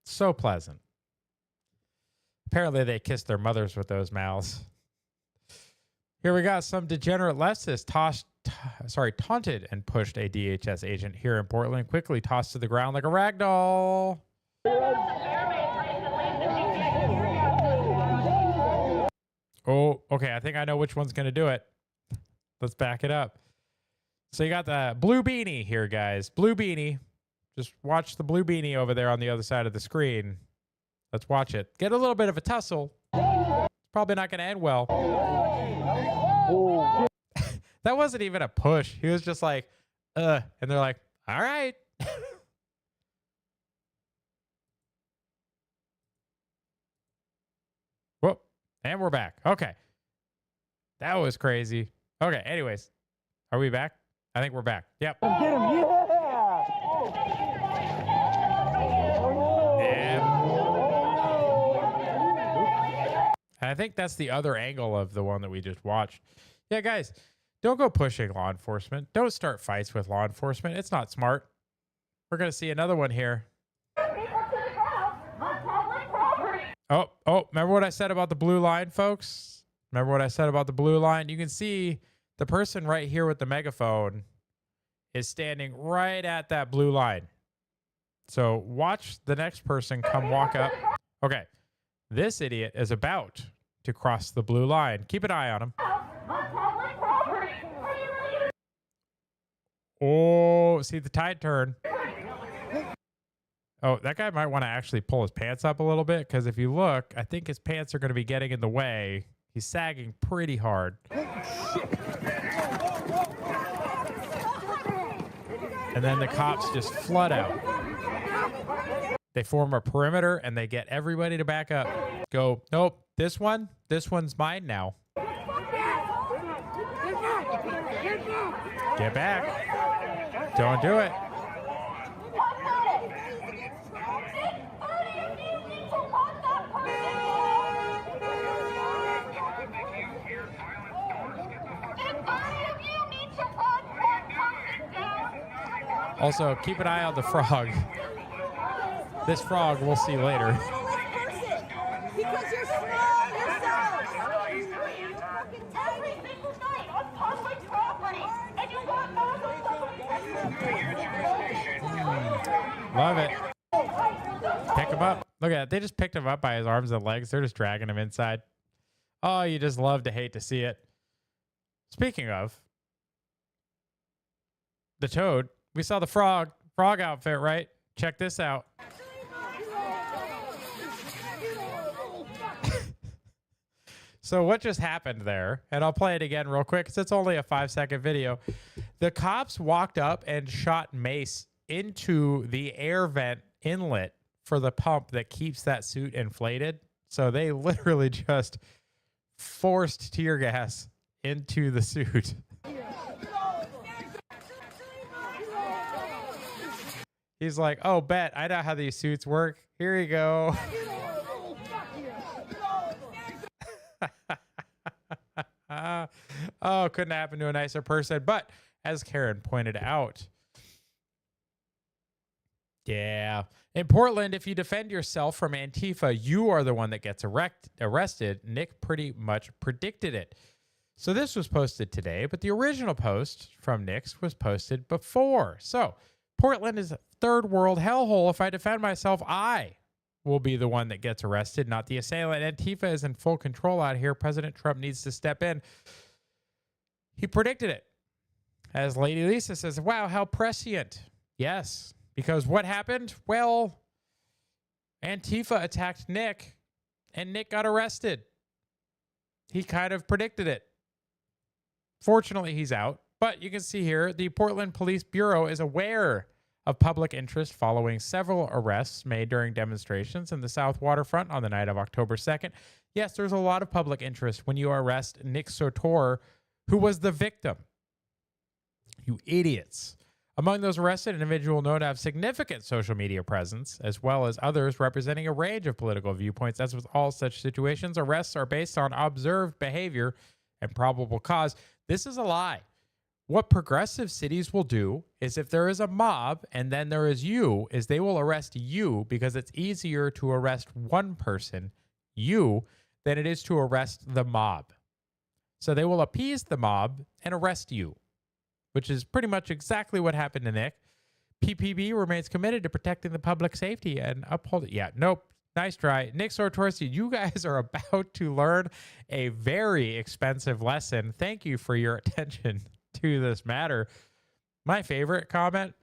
So pleasant. Apparently they kissed their mothers with those mouths. Here we got some degenerate leftist taunted and pushed a DHS agent here in Portland, quickly tossed to the ground like a rag doll. Oh, okay. I think I know which one's going to do it. Let's back it up. So you got the blue beanie here, guys. Blue beanie. Just watch the blue beanie over there on the other side of the screen. Let's watch it. Get a little bit of a tussle. It's probably not going to end well. That wasn't even a push. He was just like, and they're like, all right. Whoop. And we're back. Okay. That was crazy. Okay. Anyways, are we back? I think we're back. Yep. Get him, yeah. I think that's the other angle of the one that we just watched. Yeah, guys, don't go pushing law enforcement. Don't start fights with law enforcement. It's not smart. We're going to see another one here. Oh, remember what I said about the blue line, folks? Remember what I said about the blue line? You can see the person right here with the megaphone is standing right at that blue line. So watch the next person come walk up. Okay. This idiot is about to cross the blue line. Keep an eye on him. Oh, see the tide turn. Oh, that guy might want to actually pull his pants up a little bit, because if you look, I think his pants are going to be getting in the way. He's sagging pretty hard. And then the cops just flood out. They form a perimeter and they get everybody to back up. Go, nope, this one's mine now. Get back. Don't do it. Also, keep an eye on the frog. This frog we'll see later. Because you're small yourself. Every single night on public property, and you want Love it. Pick him up. Look at it. They just picked him up by his arms and legs. They're just dragging him inside. Oh, you just love to hate to see it. Speaking of the toad, we saw the frog outfit, right? Check this out. So what just happened there, and I'll play it again real quick because it's only a 5-second video. The cops walked up and shot mace into the air vent inlet for the pump that keeps that suit inflated. So they literally just forced tear gas into the suit. He's like, oh, bet. I know how these suits work. Here you go. Oh, couldn't happen to a nicer person. But as Karen pointed out, yeah, in Portland, if you defend yourself from Antifa, you are the one that gets arrested. Nick pretty much predicted it. So this was posted today, but the original post from Nick's was posted before. So Portland is a third world hellhole. If I defend myself, I will be the one that gets arrested, not the assailant. Antifa is in full control out here. President Trump needs to step in. He predicted it. As Lady Lisa says, wow, how prescient. Yes, because what happened? Well, Antifa attacked Nick, and Nick got arrested. He kind of predicted it. Fortunately, he's out. But you can see here, the Portland Police Bureau is aware of public interest following several arrests made during demonstrations in the South Waterfront on the night of October 2nd. Yes, there's a lot of public interest when you arrest Nick Sotor, who was the victim. You idiots. Among those arrested, an individual known to have significant social media presence, as well as others representing a range of political viewpoints. As with all such situations, arrests are based on observed behavior and probable cause. This is a lie. What progressive cities will do is if there is a mob and then there is you, is they will arrest you because it's easier to arrest one person, you, than it is to arrest the mob. So they will appease the mob and arrest you, which is pretty much exactly what happened to Nick. PPB remains committed to protecting the public safety and upholding. Yeah, nope. Nice try. Nick Sortorsi, you guys are about to learn a very expensive lesson. Thank you for your attention to this matter. My favorite comment,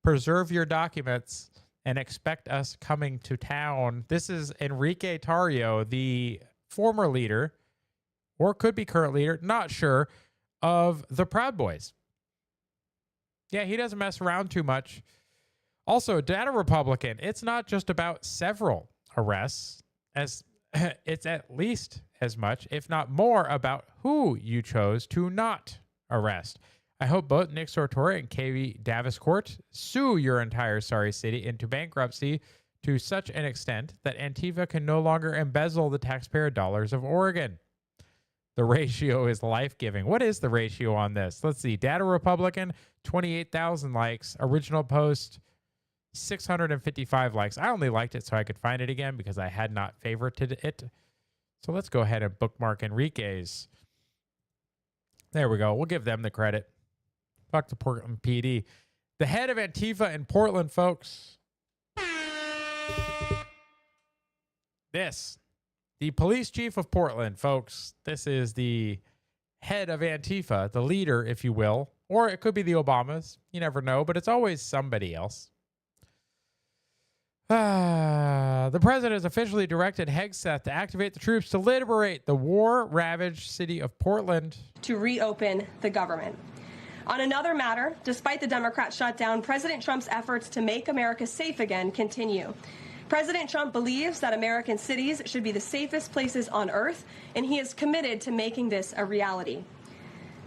preserve your documents and expect us coming to town. This is Enrique Tarrio, the former leader, or could be current leader, not sure, of the Proud Boys. Yeah, he doesn't mess around too much. Also, Data Republican, it's not just about several arrests, as it's at least as much, if not more, about who you chose to not arrest. I hope both Nick Sortor and KV Daviscourt sue your entire sorry city into bankruptcy to such an extent that Antifa can no longer embezzle the taxpayer dollars of Oregon. The ratio is life-giving. What is the ratio on this? Let's see. Data Republican, 28,000 likes. Original post, 655 likes. I only liked it so I could find it again because I had not favorited it. So let's go ahead and bookmark Enrique's. There we go. We'll give them the credit. Fuck the Portland PD. The head of Antifa in Portland, folks. The police chief of Portland, folks. This is the head of Antifa, the leader, if you will. Or it could be the Obamas. You never know, but it's always somebody else. The president has officially directed Hegseth to activate the troops to liberate the war-ravaged city of Portland. To reopen the government. On another matter, despite the Democrat shutdown, President Trump's efforts to make America safe again continue. President Trump believes that American cities should be the safest places on earth, and he is committed to making this a reality.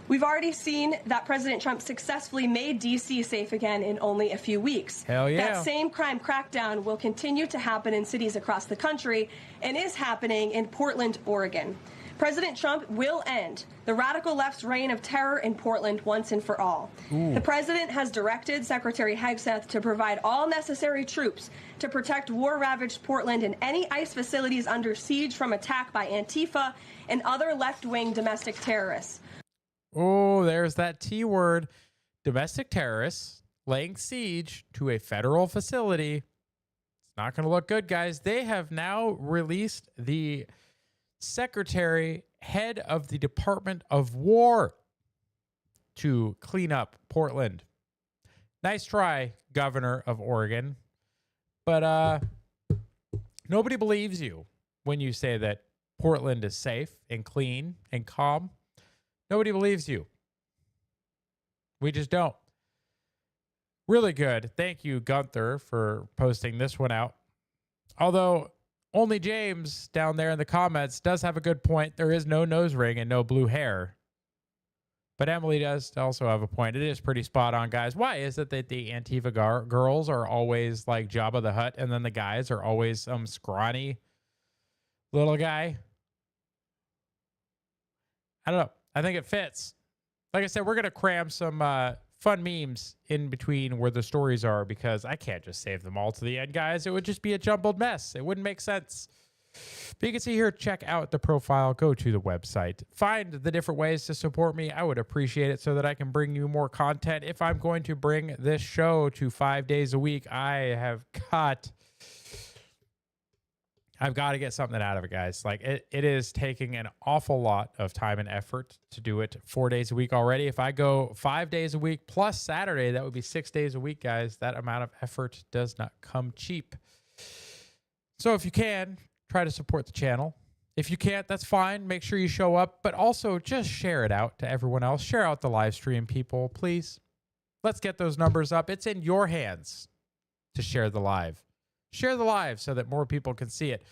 We've already seen that President Trump successfully made D.C. safe again in only a few weeks. Hell yeah. That same crime crackdown will continue to happen in cities across the country and is happening in Portland, Oregon. President Trump will end the radical left's reign of terror in Portland once and for all. The president has directed Secretary Hegseth to provide all necessary troops to protect war-ravaged Portland and any ICE facilities under siege from attack by Antifa and other left-wing domestic terrorists. Oh, there's that T word. Domestic terrorists laying siege to a federal facility. It's not going to look good, guys. They have now released the secretary, head of the Department of War, to clean up Portland. Nice try, Governor of Oregon. But nobody believes you when you say that Portland is safe and clean and calm. Nobody believes you. We just don't. Really good. Thank you, Gunther, for posting this one out. Although only James down there in the comments does have a good point. There is no nose ring and no blue hair. But Emily does also have a point. It is pretty spot on, guys. Why is it that the Antifa girls are always like Jabba the Hutt and then the guys are always some scrawny little guy? I don't know. I think it fits. Like I said, we're going to cram some fun memes in between where the stories are because I can't just save them all to the end, guys. It would just be a jumbled mess. It wouldn't make sense. But you can see here, check out the profile, go to the website, find the different ways to support me. I would appreciate it so that I can bring you more content. If I'm going to bring this show to 5 days a week, I've got to get something out of it, guys. Like it is taking an awful lot of time and effort to do it 4 days a week already. If I go 5 days a week plus Saturday, that would be 6 days a week, guys. That amount of effort does not come cheap. So if you can, try to support the channel. If you can't, that's fine. Make sure you show up, but also just share it out to everyone else. Share out the live stream, people, please. Let's get those numbers up. It's in your hands to share the live. Share the live so that more people can see it.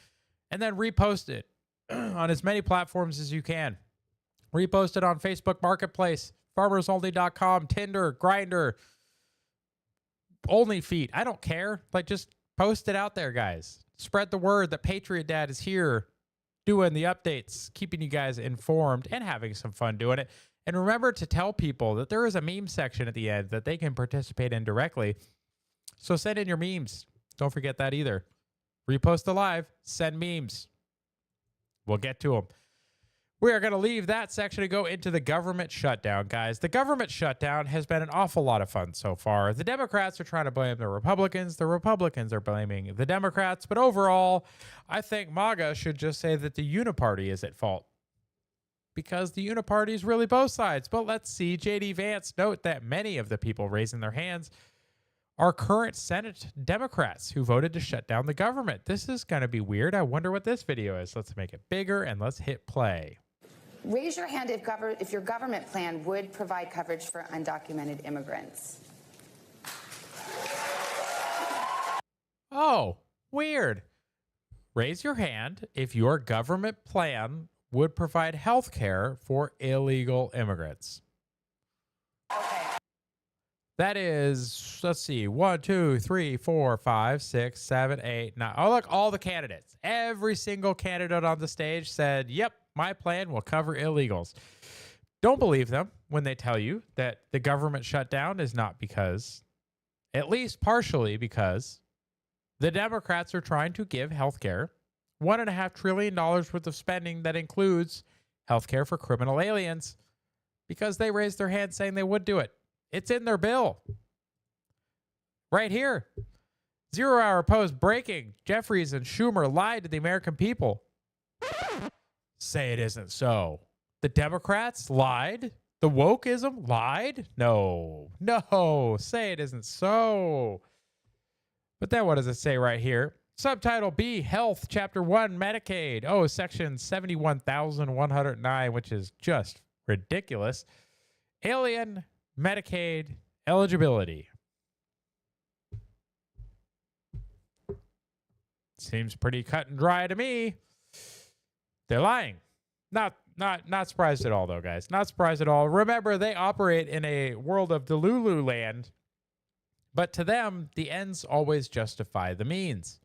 And then repost it on as many platforms as you can. Repost it on Facebook Marketplace, farmersonly.com, Tinder, Grindr, OnlyFeet. I don't care. Like, just post it out there, guys. Spread the word that Patriot Dad is here doing the updates, keeping you guys informed and having some fun doing it. And remember to tell people that there is a meme section at the end that they can participate in directly. So send in your memes. Don't forget that either. Repost the live, send memes. We'll get to them. We are going to leave that section and go into the government shutdown, guys. The government shutdown has been an awful lot of fun so far. The Democrats are trying to blame the Republicans. The Republicans are blaming the Democrats. But overall, I think MAGA should just say that the Uniparty is at fault, because the Uniparty is really both sides. But let's see. J.D. Vance note that many of the people raising their hands are current Senate Democrats who voted to shut down the government. This is going to be weird. I wonder what this video is. Let's make it bigger and let's hit play. Raise your hand if your government plan would provide coverage for undocumented immigrants. Oh, weird. Raise your hand if your government plan would provide health care for illegal immigrants. Okay. That is, let's see, 1, 2, 3, 4, 5, 6, 7, 8, 9. Oh, look, all the candidates. Every single candidate on the stage said, yep, my plan will cover illegals. Don't believe them when they tell you that the government shutdown is not because, at least partially because, the Democrats are trying to give health care, $1.5 trillion worth of spending that includes health care for criminal aliens, because they raised their hand saying they would do it. It's in their bill. Right here. 0 Hour Post breaking. Jeffries and Schumer lied to the American people. Say it isn't so. The Democrats lied? The wokeism lied? No. Say it isn't so. But then what does it say right here? Subtitle B, Health, Chapter 1, Medicaid. Oh, Section 71,109, which is just ridiculous. Alien Medicaid eligibility. Seems pretty cut and dry to me. They're lying. Not surprised at all, though, guys. Not surprised at all. Remember, they operate in a world of Delulu land, but to them, the ends always justify the means.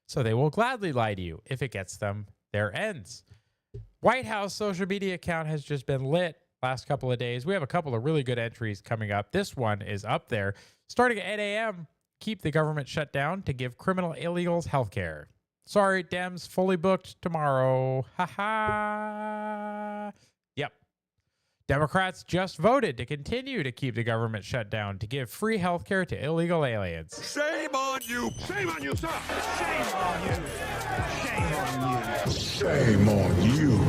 So they will gladly lie to you if it gets them their ends. White House social media account has just been lit last couple of days. We have a couple of really good entries coming up. This one is up there. Starting at 8 a.m., keep the government shut down to give criminal illegals health care. Sorry, Dems, fully booked tomorrow. Ha ha. Yep. Democrats just voted to continue to keep the government shut down to give free health care to illegal aliens. Shame on you! Shame on you, sir! Shame on you! Shame on you! Shame on you!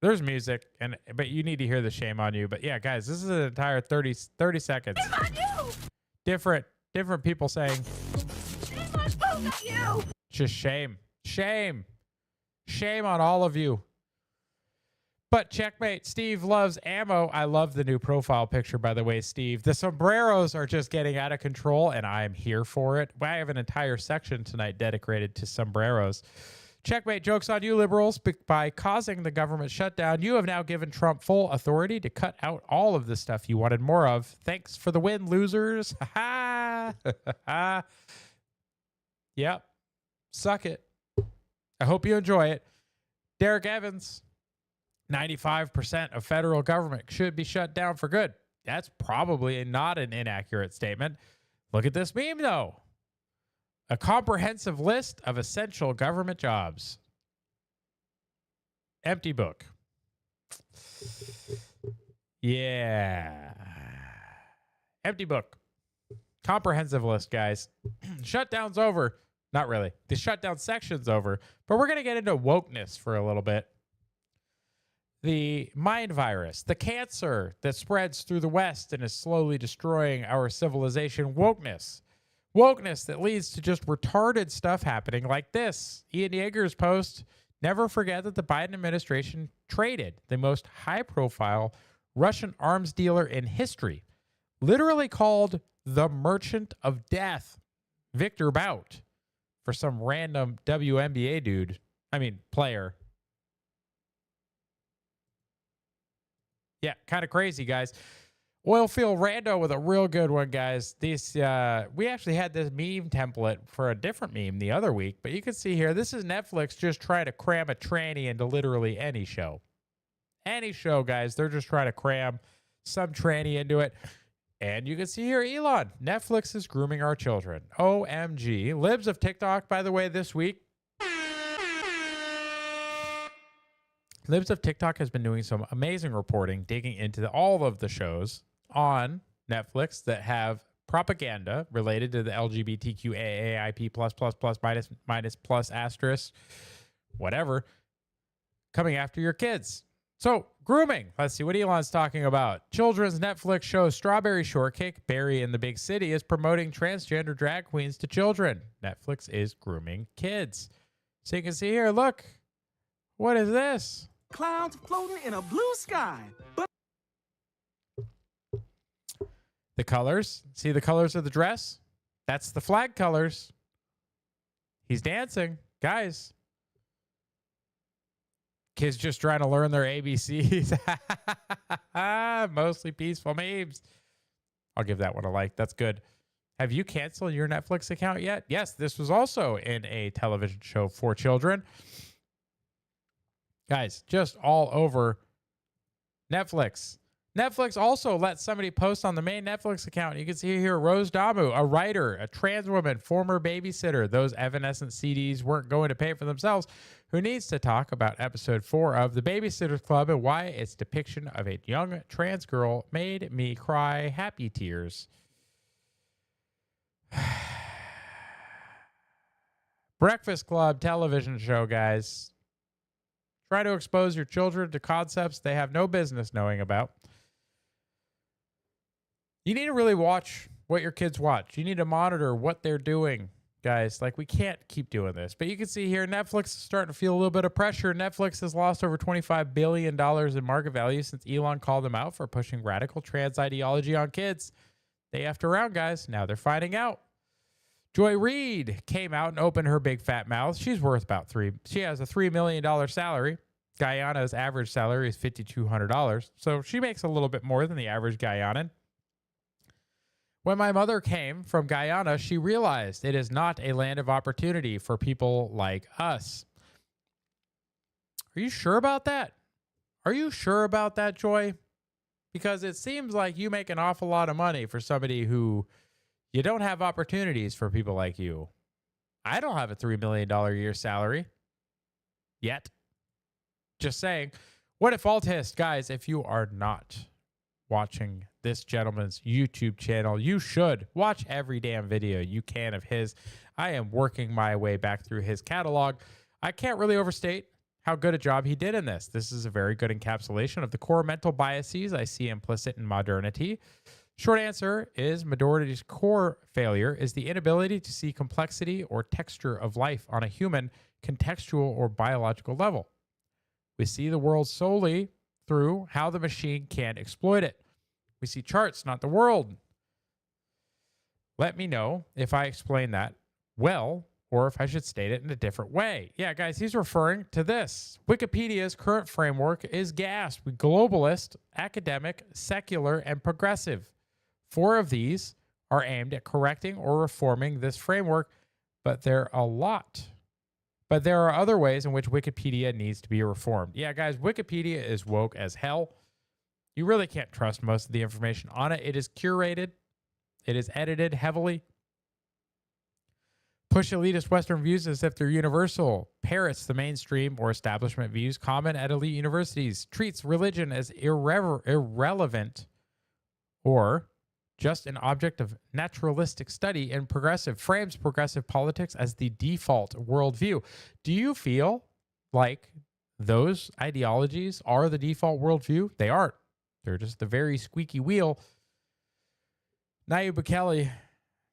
There's music, but you need to hear the shame on you. But yeah, guys, this is an entire 30 seconds. Shame on you! Different people saying, Shame on both of you! just shame. Shame. Shame on all of you. But checkmate, Steve loves ammo. I love the new profile picture, by the way, Steve. The sombreros are just getting out of control, and I'm here for it. I have an entire section tonight dedicated to sombreros. Checkmate, joke's on you, liberals. By causing the government shutdown, you have now given Trump full authority to cut out all of the stuff you wanted more of. Thanks for the win, losers. Ha ha. Yep. Suck it. I hope you enjoy it. Derek Evans, 95% of federal government should be shut down for good. That's probably not an inaccurate statement. Look at this meme, though. A comprehensive list of essential government jobs. Empty book. Yeah. Empty book. Comprehensive list, guys. Shutdown's over. Not really. The shutdown section's over. But we're going to get into wokeness for a little bit. The mind virus, the cancer that spreads through the West and is slowly destroying our civilization. Wokeness. Wokeness that leads to just retarded stuff happening like this. Ian Yeager's post, never forget that the Biden administration traded the most high-profile Russian arms dealer in history, literally called the Merchant of Death, Victor Bout, for some random WNBA player. Yeah, kind of crazy, guys. Oilfield Rando with a real good one, guys. These we actually had this meme template for a different meme the other week, but you can see here, this is Netflix just trying to cram a tranny into literally any show. Any show, guys. They're just trying to cram some tranny into it. And you can see here, Elon, Netflix is grooming our children. OMG. Libs of TikTok, by the way, this week. Libs of TikTok has been doing some amazing reporting, digging into all of the shows on Netflix that have propaganda related to the LGBTQAAIP+++ minus plus asterisk, whatever, coming after your kids. So, grooming. Let's see what Elon's talking about. Children's Netflix show Strawberry Shortcake, Barry in the Big City, is promoting transgender drag queens to children. Netflix is grooming kids. So you can see here, look. What is this? Clouds floating in a blue sky. The colors. See the colors of the dress? That's the flag colors. He's dancing. Guys. Kids just trying to learn their ABCs. Mostly peaceful memes. I'll give that one a like. That's good. Have you canceled your Netflix account yet? Yes, this was also in a television show for children. Guys, just all over Netflix. Netflix also let somebody post on the main Netflix account. You can see here Rose Damu, a writer, a trans woman, former babysitter. Those Evanescent CDs weren't going to pay for themselves. Who needs to talk about episode 4 of The Babysitters Club and why its depiction of a young trans girl made me cry happy tears. Breakfast Club television show, guys. Try to expose your children to concepts they have no business knowing about. You need to really watch what your kids watch. You need to monitor what they're doing, guys. Like, we can't keep doing this. But you can see here, Netflix is starting to feel a little bit of pressure. Netflix has lost over $25 billion in market value since Elon called them out for pushing radical trans ideology on kids. They effed around, guys. Now they're finding out. Joy Reid came out and opened her big fat mouth. She's worth about she has a $3 million salary. Guyana's average salary is $5,200. So she makes a little bit more than the average Guyanan. When my mother came from Guyana, she realized it is not a land of opportunity for people like us. Are you sure about that? Are you sure about that, Joy? Because it seems like you make an awful lot of money for somebody who you don't have opportunities for people like you. I don't have a $3 million a year salary yet. Just saying. What if Altist, guys, if you are not watching this gentleman's YouTube channel, you should watch every damn video you can of his. I am working my way back through his catalog. I can't really overstate how good a job he did in this. This is a very good encapsulation of the core mental biases I see implicit in modernity. Short answer is modernity core failure is the inability to see complexity or texture of life on a human, contextual, or biological level. We see the world solely through how the machine can exploit it. We see charts, not the world. Let me know if I explain that well, or if I should state it in a different way. Yeah, guys, he's referring to this. Wikipedia's current framework is GASP, globalist, academic, secular, and progressive. 4 of these are aimed at correcting or reforming this framework, but there are other ways in which Wikipedia needs to be reformed. Yeah, guys, Wikipedia is woke as hell. You really can't trust most of the information on it. It is curated. It is edited heavily. Push elitist Western views as if they're universal. Parrots the mainstream or establishment views common at elite universities. Treats religion as irrelevant or just an object of naturalistic study, and progressive frames progressive politics as the default worldview. Do you feel like those ideologies are the default worldview? They aren't. They're just the very squeaky wheel. Nayib Bukele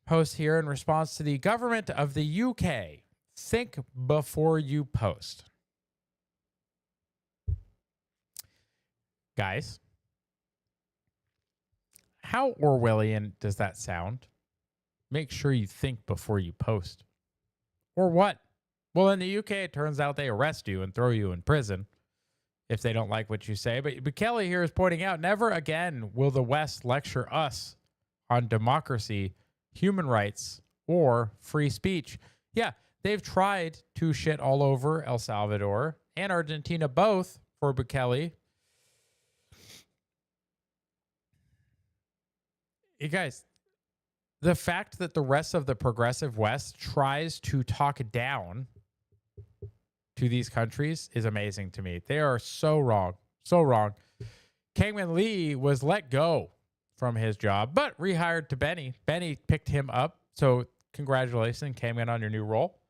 posts here in response to the government of the UK. Think before you post. Guys, how Orwellian does that sound? Make sure you think before you post. Or what? Well, in the UK, it turns out they arrest you and throw you in prison if they don't like what you say. But Bukele here is pointing out, never again will the West lecture us on democracy, human rights, or free speech. Yeah, they've tried to shit all over El Salvador and Argentina, both for Bukele. You guys, the fact that the rest of the progressive West tries to talk down to these countries is amazing to me. They are so wrong. So wrong. Kangman Lee was let go from his job, but rehired to Benny. Benny picked him up. So congratulations, Kangman, on your new role.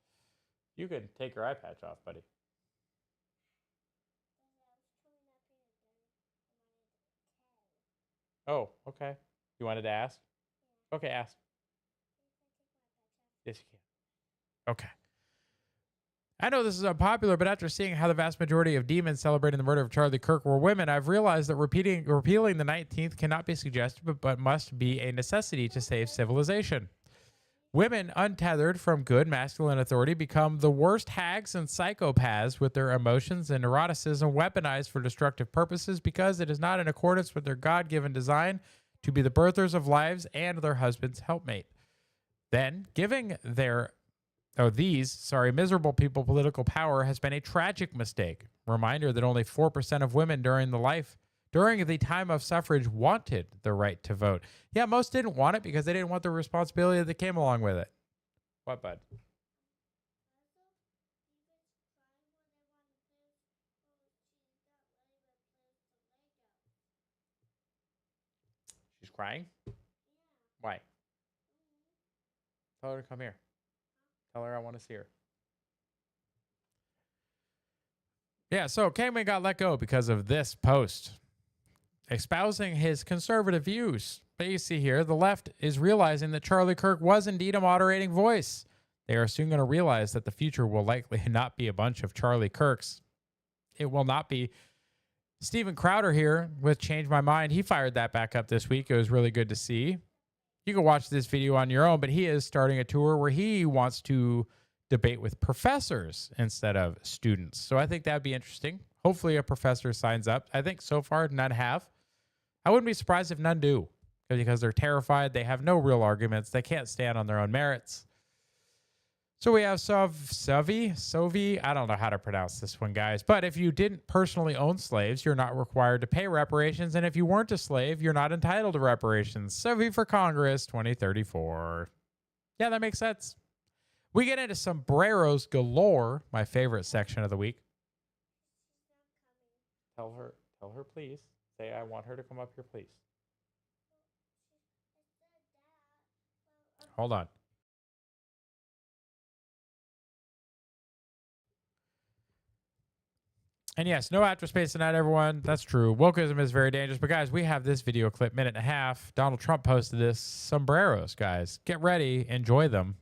You can take your eye patch off, buddy. Oh, okay. You wanted to ask? Okay, ask. Yes, you can. Okay. I know this is unpopular, but after seeing how the vast majority of demons celebrating the murder of Charlie Kirk were women, I've realized that repealing the 19th cannot be suggested, but must be a necessity to save civilization. Women, untethered from good masculine authority, become the worst hags and psychopaths with their emotions and eroticism weaponized for destructive purposes because it is not in accordance with their God-given design to be the birthers of lives and their husband's helpmate. Then, giving these miserable people political power has been a tragic mistake. Reminder that only 4% of women during the time of suffrage wanted the right to vote. Yeah, most didn't want it because they didn't want the responsibility that came along with it. What, bud? She's crying? Why? Tell her to come here. Tell her I want to see her. Yeah, so Kangman got let go because of this post, espousing his conservative views. But you see here, the left is realizing that Charlie Kirk was indeed a moderating voice. They are soon going to realize that the future will likely not be a bunch of Charlie Kirks. It will not be. Steven Crowder here with Change My Mind. He fired that back up this week. It was really good to see. You can watch this video on your own, but he is starting a tour where he wants to debate with professors instead of students. So I think that'd be interesting. Hopefully a professor signs up. I think so far none have. I wouldn't be surprised if none do, because they're terrified. They have no real arguments. They can't stand on their own merits. So we have Sovi. I don't know how to pronounce this one, guys. But if you didn't personally own slaves, you're not required to pay reparations. And if you weren't a slave, you're not entitled to reparations. Sovi for Congress 2034. Yeah, that makes sense. We get into Sombreros Galore, my favorite section of the week. Tell her, please. Say, I want her to come up here, please. Hold on. And yes, no after space tonight, everyone. That's true. Wokeism is very dangerous. But guys, we have this video clip, minute and a half. Donald Trump posted this. Sombreros, guys. Get ready. Enjoy them.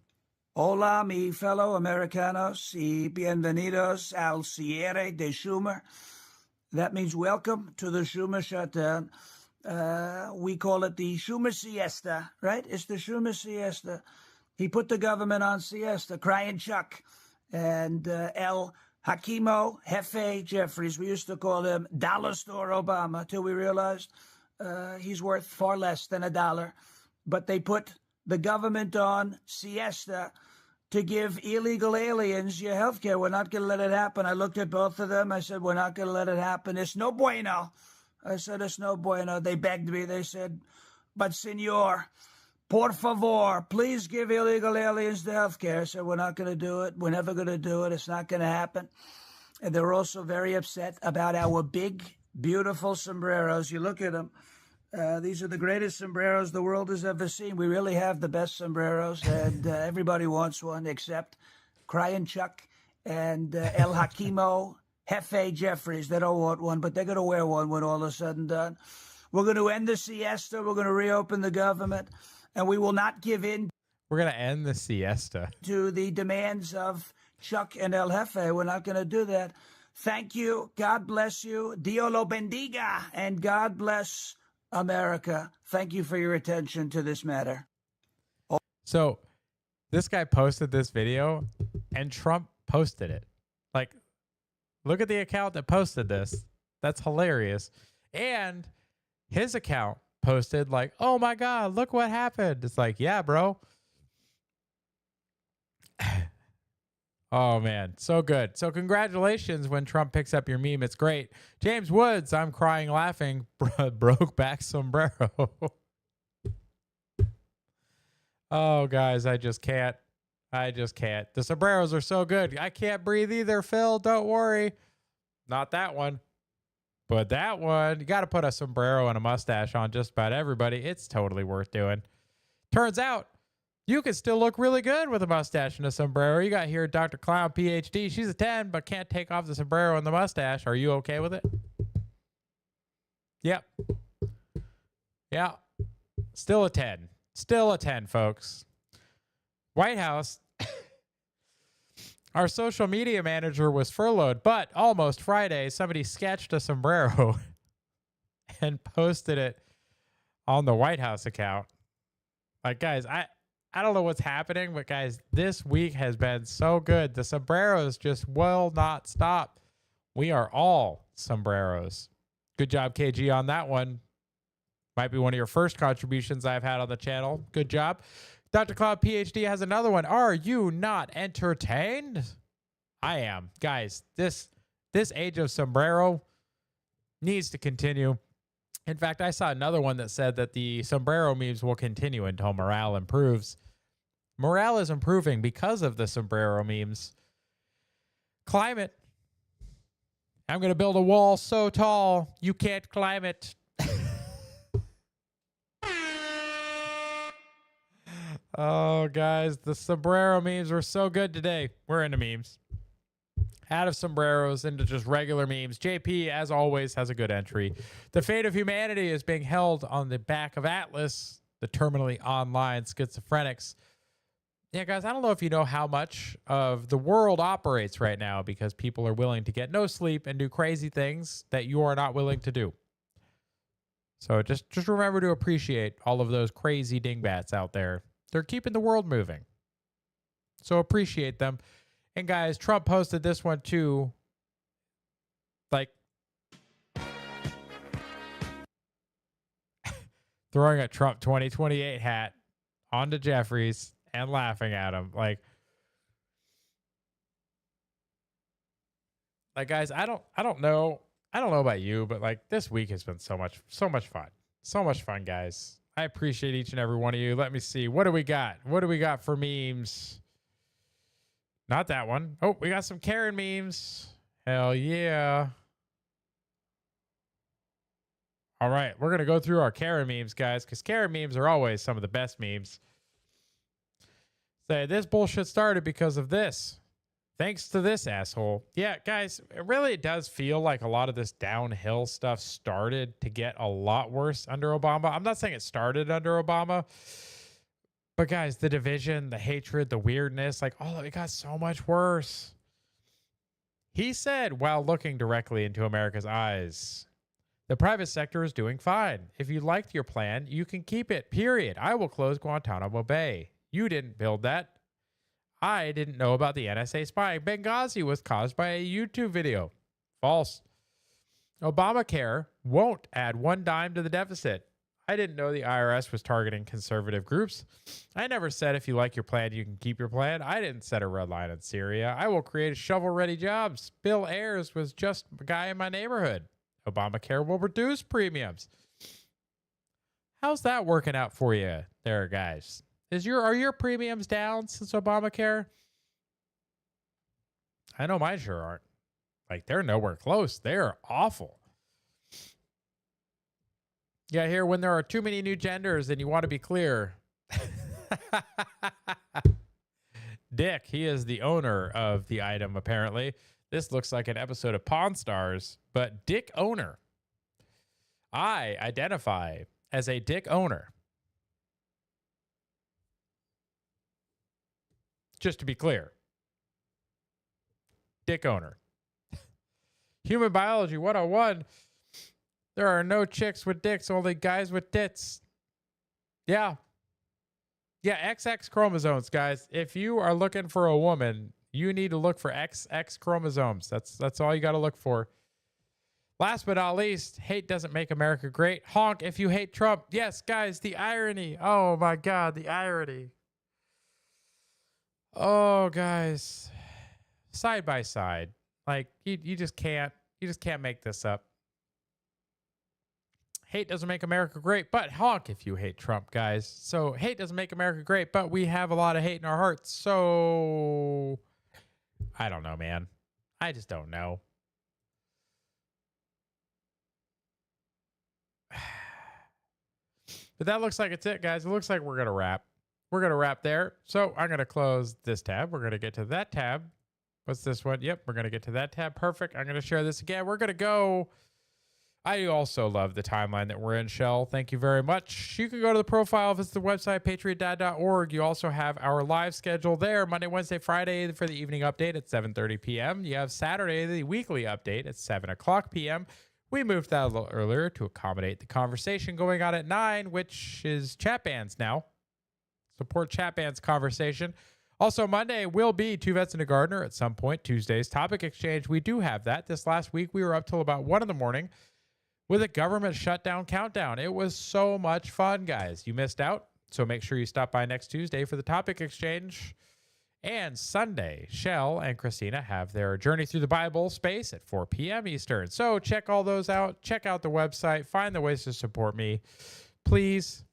Hola, mi fellow Americanos y bienvenidos al cierre de Schumer. That means welcome to the Schumer shutdown. We call it the Schumer siesta, right? It's the Schumer siesta. He put the government on siesta, crying Chuck. And El Hakimo Jefe Jeffries, we used to call him Dollar Store Obama, till we realized he's worth far less than $1. But they put the government on siesta to give illegal aliens your health care. We're not going to let it happen. I looked at both of them. I said, we're not going to let it happen. It's no bueno. I said, it's no bueno. They begged me. They said, but senor, por favor, please give illegal aliens the health care. I said, we're not going to do it. We're never going to do it. It's not going to happen. And they're also very upset about our big, beautiful sombreros. You look at them. These are the greatest sombreros the world has ever seen. We really have the best sombreros, and everybody wants one except Crying Chuck and El Hakimo Jefe Jeffries. They don't want one, but they're going to wear one when all is said and done. We're going to end the siesta. We're going to reopen the government, and we will not give in. We're going to end the siesta to the demands of Chuck and El Jefe. We're not going to do that. Thank you. God bless you. Dio lo bendiga, and God bless America. Thank you for your attention to this matter. So this guy posted this video and Trump posted it. Like, look at the account that posted this. That's hilarious. And his account posted like, oh my God, look what happened. It's like, yeah, bro. Oh, man. So good. So congratulations when Trump picks up your meme. It's great. James Woods, I'm crying laughing. Broke back sombrero. Oh, guys, I just can't. The sombreros are so good. I can't breathe either, Phil. Don't worry. Not that one. But that one, you got to put a sombrero and a mustache on just about everybody. It's totally worth doing. Turns out, you can still look really good with a mustache and a sombrero. You got here Dr. Clown, PhD. She's a 10, but can't take off the sombrero and the mustache. Are you okay with it? Yep. Yeah. Still a 10. Still a 10, folks. White House. Our social media manager was furloughed, but almost Friday, somebody sketched a sombrero and posted it on the White House account. Like, guys, I don't know what's happening, but guys, this week has been so good. The sombreros just will not stop. We are all sombreros. Good job, KG, on that one. Might be one of your first contributions I've had on the channel. Good job. Dr. Cloud PhD has another one. Are you not entertained? I am. Guys, this age of sombrero needs to continue. In fact, I saw another one that said that the sombrero memes will continue until morale improves. Morale is improving because of the sombrero memes. Climate. I'm going to build a wall so tall you can't climb it. Oh, guys, the sombrero memes were so good today. We're into memes. Out of sombreros into just regular memes. JP, as always, has a good entry. The fate of humanity is being held on the back of Atlas, the terminally online schizophrenics. Yeah, guys, I don't know if you know how much of the world operates right now because people are willing to get no sleep and do crazy things that you are not willing to do. So just remember to appreciate all of those crazy dingbats out there. They're keeping the world moving. So appreciate them. And guys, Trump posted this one too. Like, throwing a Trump 2028 hat onto Jeffries and laughing at him. Like, Like, guys, I don't know about you, but like this week has been so much fun. So much fun, guys. I appreciate each and every one of you. Let me see. What do we got? What do we got for memes? Not that one. Oh, we got some Karen memes. Hell yeah. All right, we're going to go through our Karen memes, guys, because Karen memes are always some of the best memes. Say, this bullshit started because of this. Thanks to this asshole. Yeah, guys, it really does feel like a lot of this downhill stuff started to get a lot worse under Obama. I'm not saying it started under Obama, but guys, the division, the hatred, the weirdness, like all of it got so much worse. He said, while looking directly into America's eyes, the private sector is doing fine. If you liked your plan, you can keep it, period. I will close Guantanamo Bay. You didn't build that. I didn't know about the NSA spying. Benghazi was caused by a YouTube video. False. Obamacare won't add one dime to the deficit. I didn't know the IRS was targeting conservative groups. I never said if you like your plan, you can keep your plan. I didn't set a red line in Syria. I will create shovel-ready jobs. Bill Ayers was just a guy in my neighborhood. Obamacare will reduce premiums. How's that working out for you there, guys? Are your premiums down since Obamacare? I know mine sure aren't. Like, they're nowhere close. They're awful. Yeah, here, when there are too many new genders and you want to be clear. Dick, he is the owner of the item, apparently. This looks like an episode of Pawn Stars, but Dick owner. I identify as a Dick owner. Just to be clear. Dick owner. Human Biology 101. There are no chicks with dicks, only guys with tits. Yeah. Yeah, XX chromosomes, guys. If you are looking for a woman, you need to look for XX chromosomes. That's all you got to look for. Last but not least, hate doesn't make America great. Honk if you hate Trump. Yes, guys, the irony. Oh my God, the irony. Oh, guys. Side by side. Like, you just can't make this up. Hate doesn't make America great, but honk if you hate Trump, guys. So hate doesn't make America great, but we have a lot of hate in our hearts. So I don't know, man. I just don't know. But that looks like it's it, guys. It looks like we're going to wrap. We're going to wrap there. So I'm going to close this tab. We're going to get to that tab. What's this one? Yep, we're going to get to that tab. Perfect. I'm going to share this again. We're going to go. I also love the timeline that we're in, Shell. Thank you very much. You can go to the profile, visit the website, patriotdad.org. You also have our live schedule there, Monday, Wednesday, Friday for the evening update at 7:30 p.m. You have Saturday, the weekly update at 7 o'clock p.m. We moved that a little earlier to accommodate the conversation going on at 9, which is chat bans now. Support chat bans conversation. Also, Monday will be Two Vets and a Gardener at some point. Tuesday's Topic Exchange. We do have that. This last week, we were up till about 1 in the morning with a government shutdown countdown. It was so much fun, guys. You missed out, so make sure you stop by next Tuesday for the Topic Exchange. And Sunday, Shell and Christina have their Journey Through the Bible space at 4 p.m. Eastern. So check all those out. Check out the website. Find the ways to support me. Please.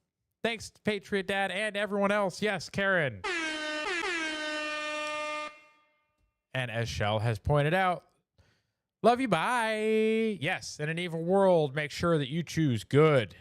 Thanks, Patriot Dad, and everyone else. Yes, Karen. And as Shell has pointed out, love you, bye. Yes, in an evil world, make sure that you choose good.